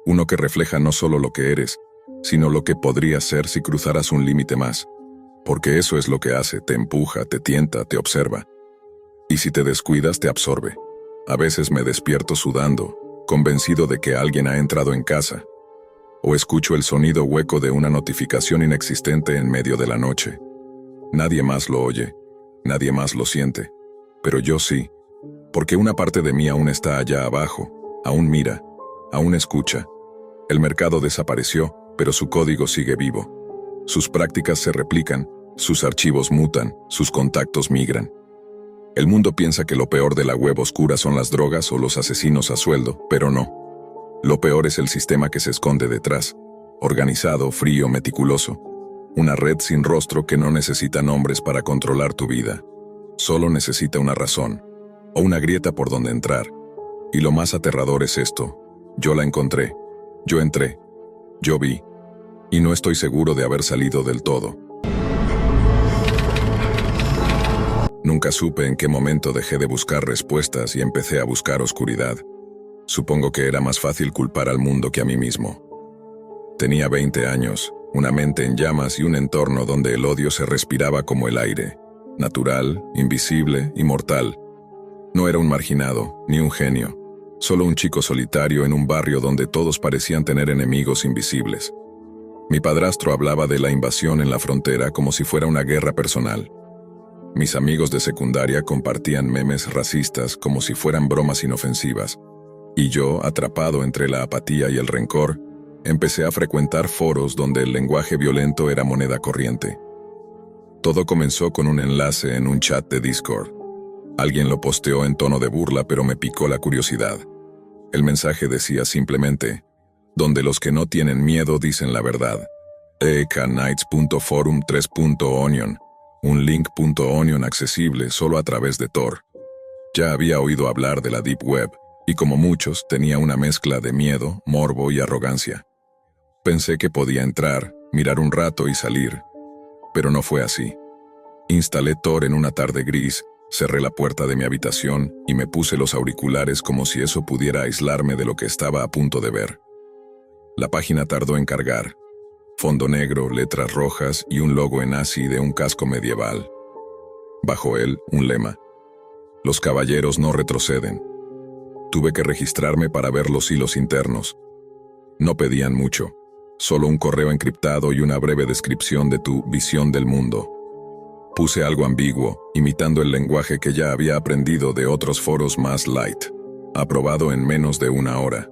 Uno que refleja no solo lo que eres, sino lo que podrías ser si cruzaras un límite más. Porque eso es lo que hace, te empuja, te tienta, te observa. Y si te descuidas, te absorbe. A veces me despierto sudando, convencido de que alguien ha entrado en casa. O escucho el sonido hueco de una notificación inexistente en medio de la noche. Nadie más lo oye, nadie más lo siente, pero yo sí, porque una parte de mí aún está allá abajo, aún mira, aún escucha. El mercado desapareció, pero su código sigue vivo. Sus prácticas se replican, sus archivos mutan, sus contactos migran. El mundo piensa que lo peor de la web oscura son las drogas o los asesinos a sueldo, pero no. Lo peor es el sistema que se esconde detrás, organizado, frío, meticuloso. Una red sin rostro que no necesita nombres para controlar tu vida. Solo necesita una razón, o una grieta por donde entrar. Y lo más aterrador es esto. Yo la encontré. Yo entré. Yo vi. Y no estoy seguro de haber salido del todo. Nunca supe en qué momento dejé de buscar respuestas y empecé a buscar oscuridad. Supongo que era más fácil culpar al mundo que a mí mismo. Tenía 20 años, una mente en llamas y un entorno donde el odio se respiraba como el aire, natural, invisible y mortal. No era un marginado, ni un genio, solo un chico solitario en un barrio donde todos parecían tener enemigos invisibles. Mi padrastro hablaba de la invasión en la frontera como si fuera una guerra personal. Mis amigos de secundaria compartían memes racistas como si fueran bromas inofensivas. Y yo, atrapado entre la apatía y el rencor, empecé a frecuentar foros donde el lenguaje violento era moneda corriente. Todo comenzó con un enlace en un chat de Discord. Alguien lo posteó en tono de burla, pero me picó la curiosidad. El mensaje decía simplemente, donde los que no tienen miedo dicen la verdad. eknights.forum 3.onion, un link.onion accesible solo a través de Tor. Ya había oído hablar de la Deep Web, y como muchos, tenía una mezcla de miedo, morbo y arrogancia. Pensé que podía entrar, mirar un rato y salir, pero no fue así. Instalé Tor en una tarde gris, cerré la puerta de mi habitación y me puse los auriculares como si eso pudiera aislarme de lo que estaba a punto de ver. La página tardó en cargar. Fondo negro, letras rojas y un logo en ASCII de un casco medieval. Bajo él, un lema. Los caballeros no retroceden. Tuve que registrarme para ver los hilos internos. No pedían mucho, solo un correo encriptado y una breve descripción de tu visión del mundo. Puse algo ambiguo, imitando el lenguaje que ya había aprendido de otros foros más light. Aprobado en menos de una hora.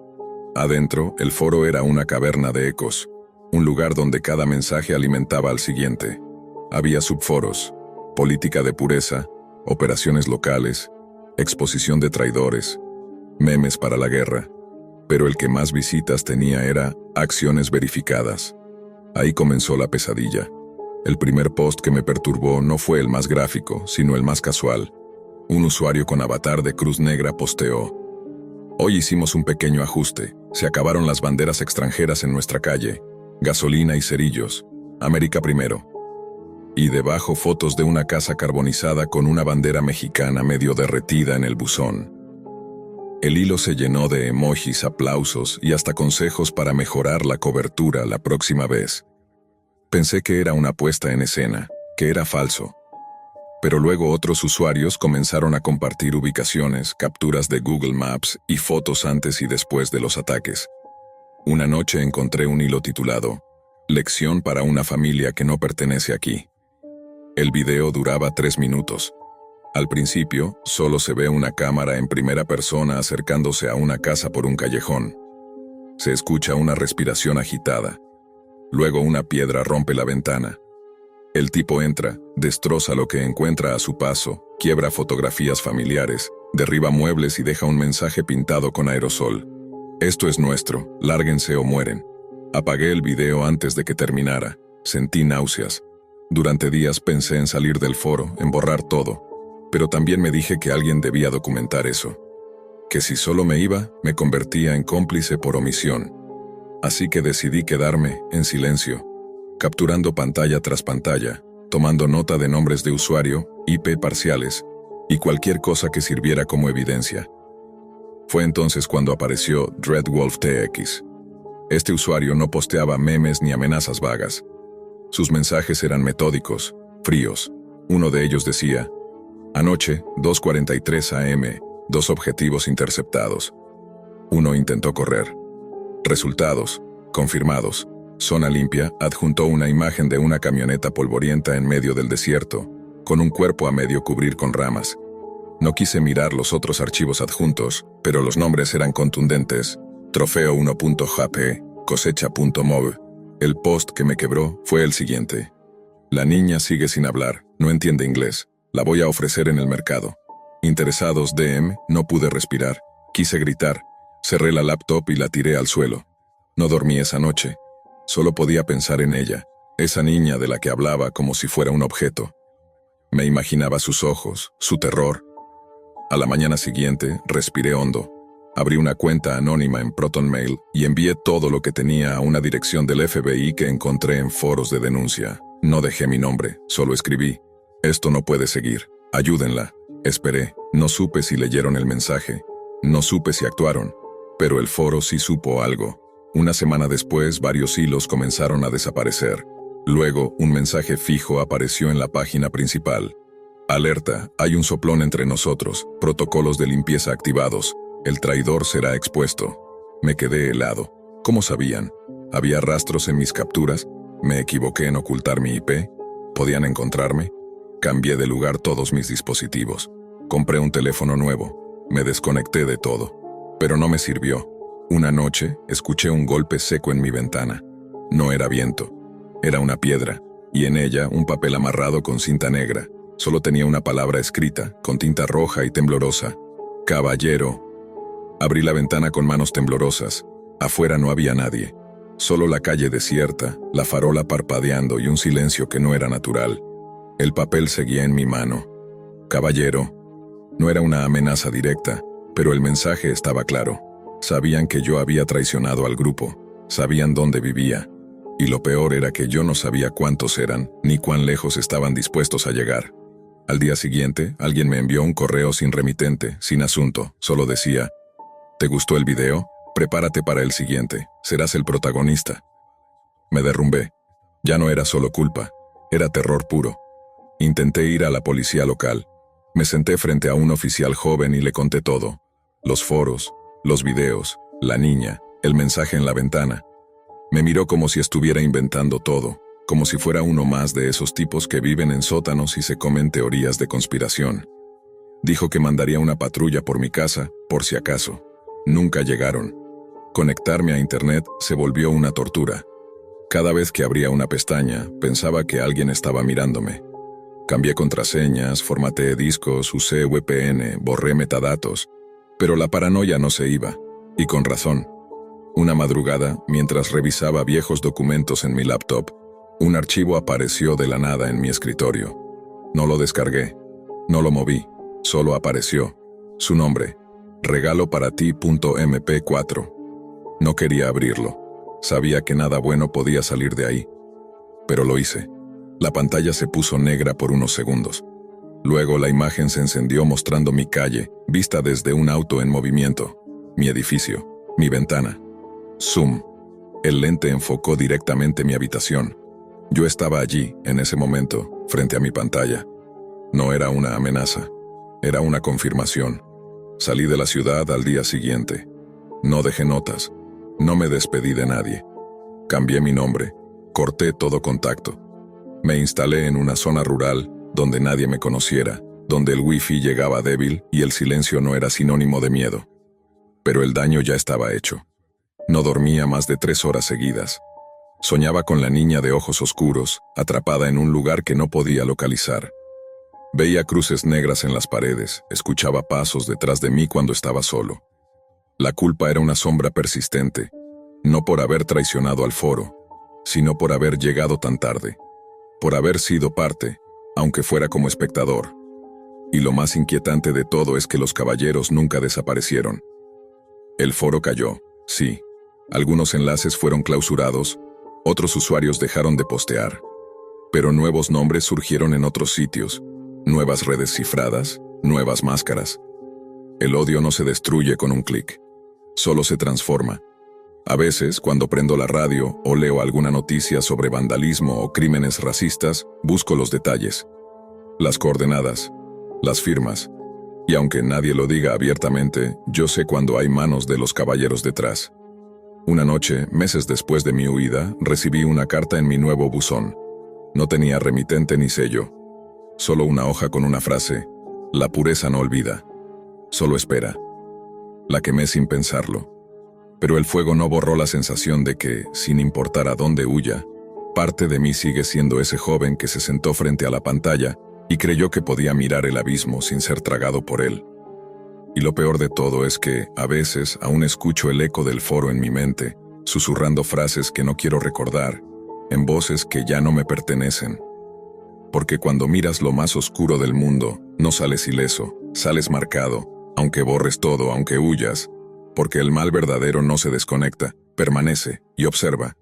Adentro, el foro era una caverna de ecos, un lugar donde cada mensaje alimentaba al siguiente. Había subforos, política de pureza, operaciones locales, exposición de traidores, memes para la guerra, pero el que más visitas tenía era acciones verificadas. Ahí comenzó la pesadilla. El primer post que me perturbó no fue el más gráfico, sino el más casual. Un usuario con avatar de cruz negra posteó: hoy hicimos un pequeño ajuste, se acabaron las banderas extranjeras en nuestra calle, gasolina y cerillos, América primero. Y debajo fotos de una casa carbonizada con una bandera mexicana medio derretida en el buzón. El hilo se llenó de emojis, aplausos y hasta consejos para mejorar la cobertura la próxima vez. Pensé que era una puesta en escena, que era falso. Pero luego otros usuarios comenzaron a compartir ubicaciones, capturas de Google Maps y fotos antes y después de los ataques. Una noche encontré un hilo titulado Lección para una familia que no pertenece aquí. El video duraba 3 minutos. Al principio, solo se ve una cámara en primera persona acercándose a una casa por un callejón. Se escucha una respiración agitada. Luego una piedra rompe la ventana. El tipo entra, destroza lo que encuentra a su paso, quiebra fotografías familiares, derriba muebles y deja un mensaje pintado con aerosol. Esto es nuestro, lárguense o mueren. Apagué el video antes de que terminara. Sentí náuseas. Durante días pensé en salir del foro, en borrar todo. Pero también me dije que alguien debía documentar eso. que si solo me iba, me convertía en cómplice por omisión. Así que decidí quedarme, en silencio, capturando pantalla tras pantalla, tomando nota de nombres de usuario, IP parciales, y cualquier cosa que sirviera como evidencia. Fue entonces cuando apareció Dreadwolf TX. Este usuario no posteaba memes ni amenazas vagas. Sus mensajes eran metódicos, fríos. Uno de ellos decía: anoche, 2:43 AM, 2 objetivos interceptados. Uno intentó correr. Resultados, confirmados. Zona limpia, adjuntó una imagen de una camioneta polvorienta en medio del desierto, con un cuerpo a medio cubrir con ramas. No quise mirar los otros archivos adjuntos, pero los nombres eran contundentes. Trofeo 1.jp, cosecha.mov. El post que me quebró fue el siguiente: la niña sigue sin hablar, no entiende inglés. La voy a ofrecer en el mercado. Interesados DM, no pude respirar. Quise gritar. Cerré la laptop y la tiré al suelo. No dormí esa noche. Solo podía pensar en ella, esa niña de la que hablaba como si fuera un objeto. Me imaginaba sus ojos, su terror. A la mañana siguiente, respiré hondo. Abrí una cuenta anónima en ProtonMail y envié todo lo que tenía a una dirección del FBI que encontré en foros de denuncia. No dejé mi nombre, solo escribí: esto no puede seguir, ayúdenla. Esperé, no supe si leyeron el mensaje, no supe si actuaron, pero el foro sí supo algo. Una semana después, varios hilos comenzaron a desaparecer. Luego, un mensaje fijo apareció en la página principal. Alerta, hay un soplón entre nosotros, protocolos de limpieza activados, el traidor será expuesto. Me quedé helado. ¿Cómo sabían? ¿Había rastros en mis capturas? ¿Me equivoqué en ocultar mi IP? ¿Podían encontrarme? Cambié de lugar todos mis dispositivos. Compré un teléfono nuevo. Me desconecté de todo. Pero no me sirvió. Una noche, escuché un golpe seco en mi ventana. No era viento. Era una piedra, y en ella un papel amarrado con cinta negra. Solo tenía una palabra escrita, con tinta roja y temblorosa: caballero. Abrí la ventana con manos temblorosas. Afuera no había nadie. Solo la calle desierta, la farola parpadeando y un silencio que no era natural. El papel seguía en mi mano. Caballero. No era una amenaza directa, pero el mensaje estaba claro. Sabían que yo había traicionado al grupo. Sabían dónde vivía. Y lo peor era que yo no sabía cuántos eran, ni cuán lejos estaban dispuestos a llegar. Al día siguiente, alguien me envió un correo sin remitente, sin asunto. Solo decía: ¿te gustó el video? Prepárate para el siguiente. Serás el protagonista. Me derrumbé. Ya no era solo culpa. Era terror puro. Intenté ir a la policía local. Me senté frente a un oficial joven y le conté todo. Los foros, los videos, la niña, el mensaje en la ventana. Me miró como si estuviera inventando todo, como si fuera uno más de esos tipos que viven en sótanos y se comen teorías de conspiración. Dijo que mandaría una patrulla por mi casa, por si acaso. Nunca llegaron. Conectarme a internet se volvió una tortura. Cada vez que abría una pestaña, pensaba que alguien estaba mirándome. Cambié contraseñas, formateé discos, usé VPN, borré metadatos, pero la paranoia no se iba, y con razón. Una madrugada, mientras revisaba viejos documentos en mi laptop, un archivo apareció de la nada en mi escritorio. No lo descargué, no lo moví, solo apareció. Su nombre: regalo para ti.mp4. No quería abrirlo. Sabía que nada bueno podía salir de ahí. Pero lo hice. La pantalla se puso negra por unos segundos. Luego la imagen se encendió mostrando mi calle, vista desde un auto en movimiento, mi edificio, mi ventana. Zoom. El lente enfocó directamente mi habitación. Yo estaba allí, en ese momento, frente a mi pantalla. No era una amenaza, era una confirmación. Salí de la ciudad al día siguiente. No dejé notas, no me despedí de nadie. Cambié mi nombre, corté todo contacto. Me instalé en una zona rural, donde nadie me conociera, donde el wifi llegaba débil y el silencio no era sinónimo de miedo. Pero el daño ya estaba hecho. No dormía más de 3 horas seguidas. Soñaba con la niña de ojos oscuros, atrapada en un lugar que no podía localizar. Veía cruces negras en las paredes, escuchaba pasos detrás de mí cuando estaba solo. La culpa era una sombra persistente, no por haber traicionado al foro, sino por haber llegado tan tarde, por haber sido parte, aunque fuera como espectador. Y lo más inquietante de todo es que los caballeros nunca desaparecieron. El foro cayó, sí. Algunos enlaces fueron clausurados, otros usuarios dejaron de postear. Pero nuevos nombres surgieron en otros sitios, nuevas redes cifradas, nuevas máscaras. El odio no se destruye con un clic, solo se transforma. A veces, cuando prendo la radio o leo alguna noticia sobre vandalismo o crímenes racistas, busco los detalles, las coordenadas, las firmas, y aunque nadie lo diga abiertamente, yo sé cuando hay manos de los caballeros detrás. Una noche, meses después de mi huida, recibí una carta en mi nuevo buzón. No tenía remitente ni sello, solo una hoja con una frase: la pureza no olvida, solo espera. La quemé sin pensarlo. Pero el fuego no borró la sensación de que, sin importar a dónde huya, parte de mí sigue siendo ese joven que se sentó frente a la pantalla y creyó que podía mirar el abismo sin ser tragado por él. Y lo peor de todo es que, a veces, aún escucho el eco del foro en mi mente, susurrando frases que no quiero recordar, en voces que ya no me pertenecen. Porque cuando miras lo más oscuro del mundo, no sales ileso, sales marcado, aunque borres todo, aunque huyas, porque el mal verdadero no se desconecta, permanece y observa,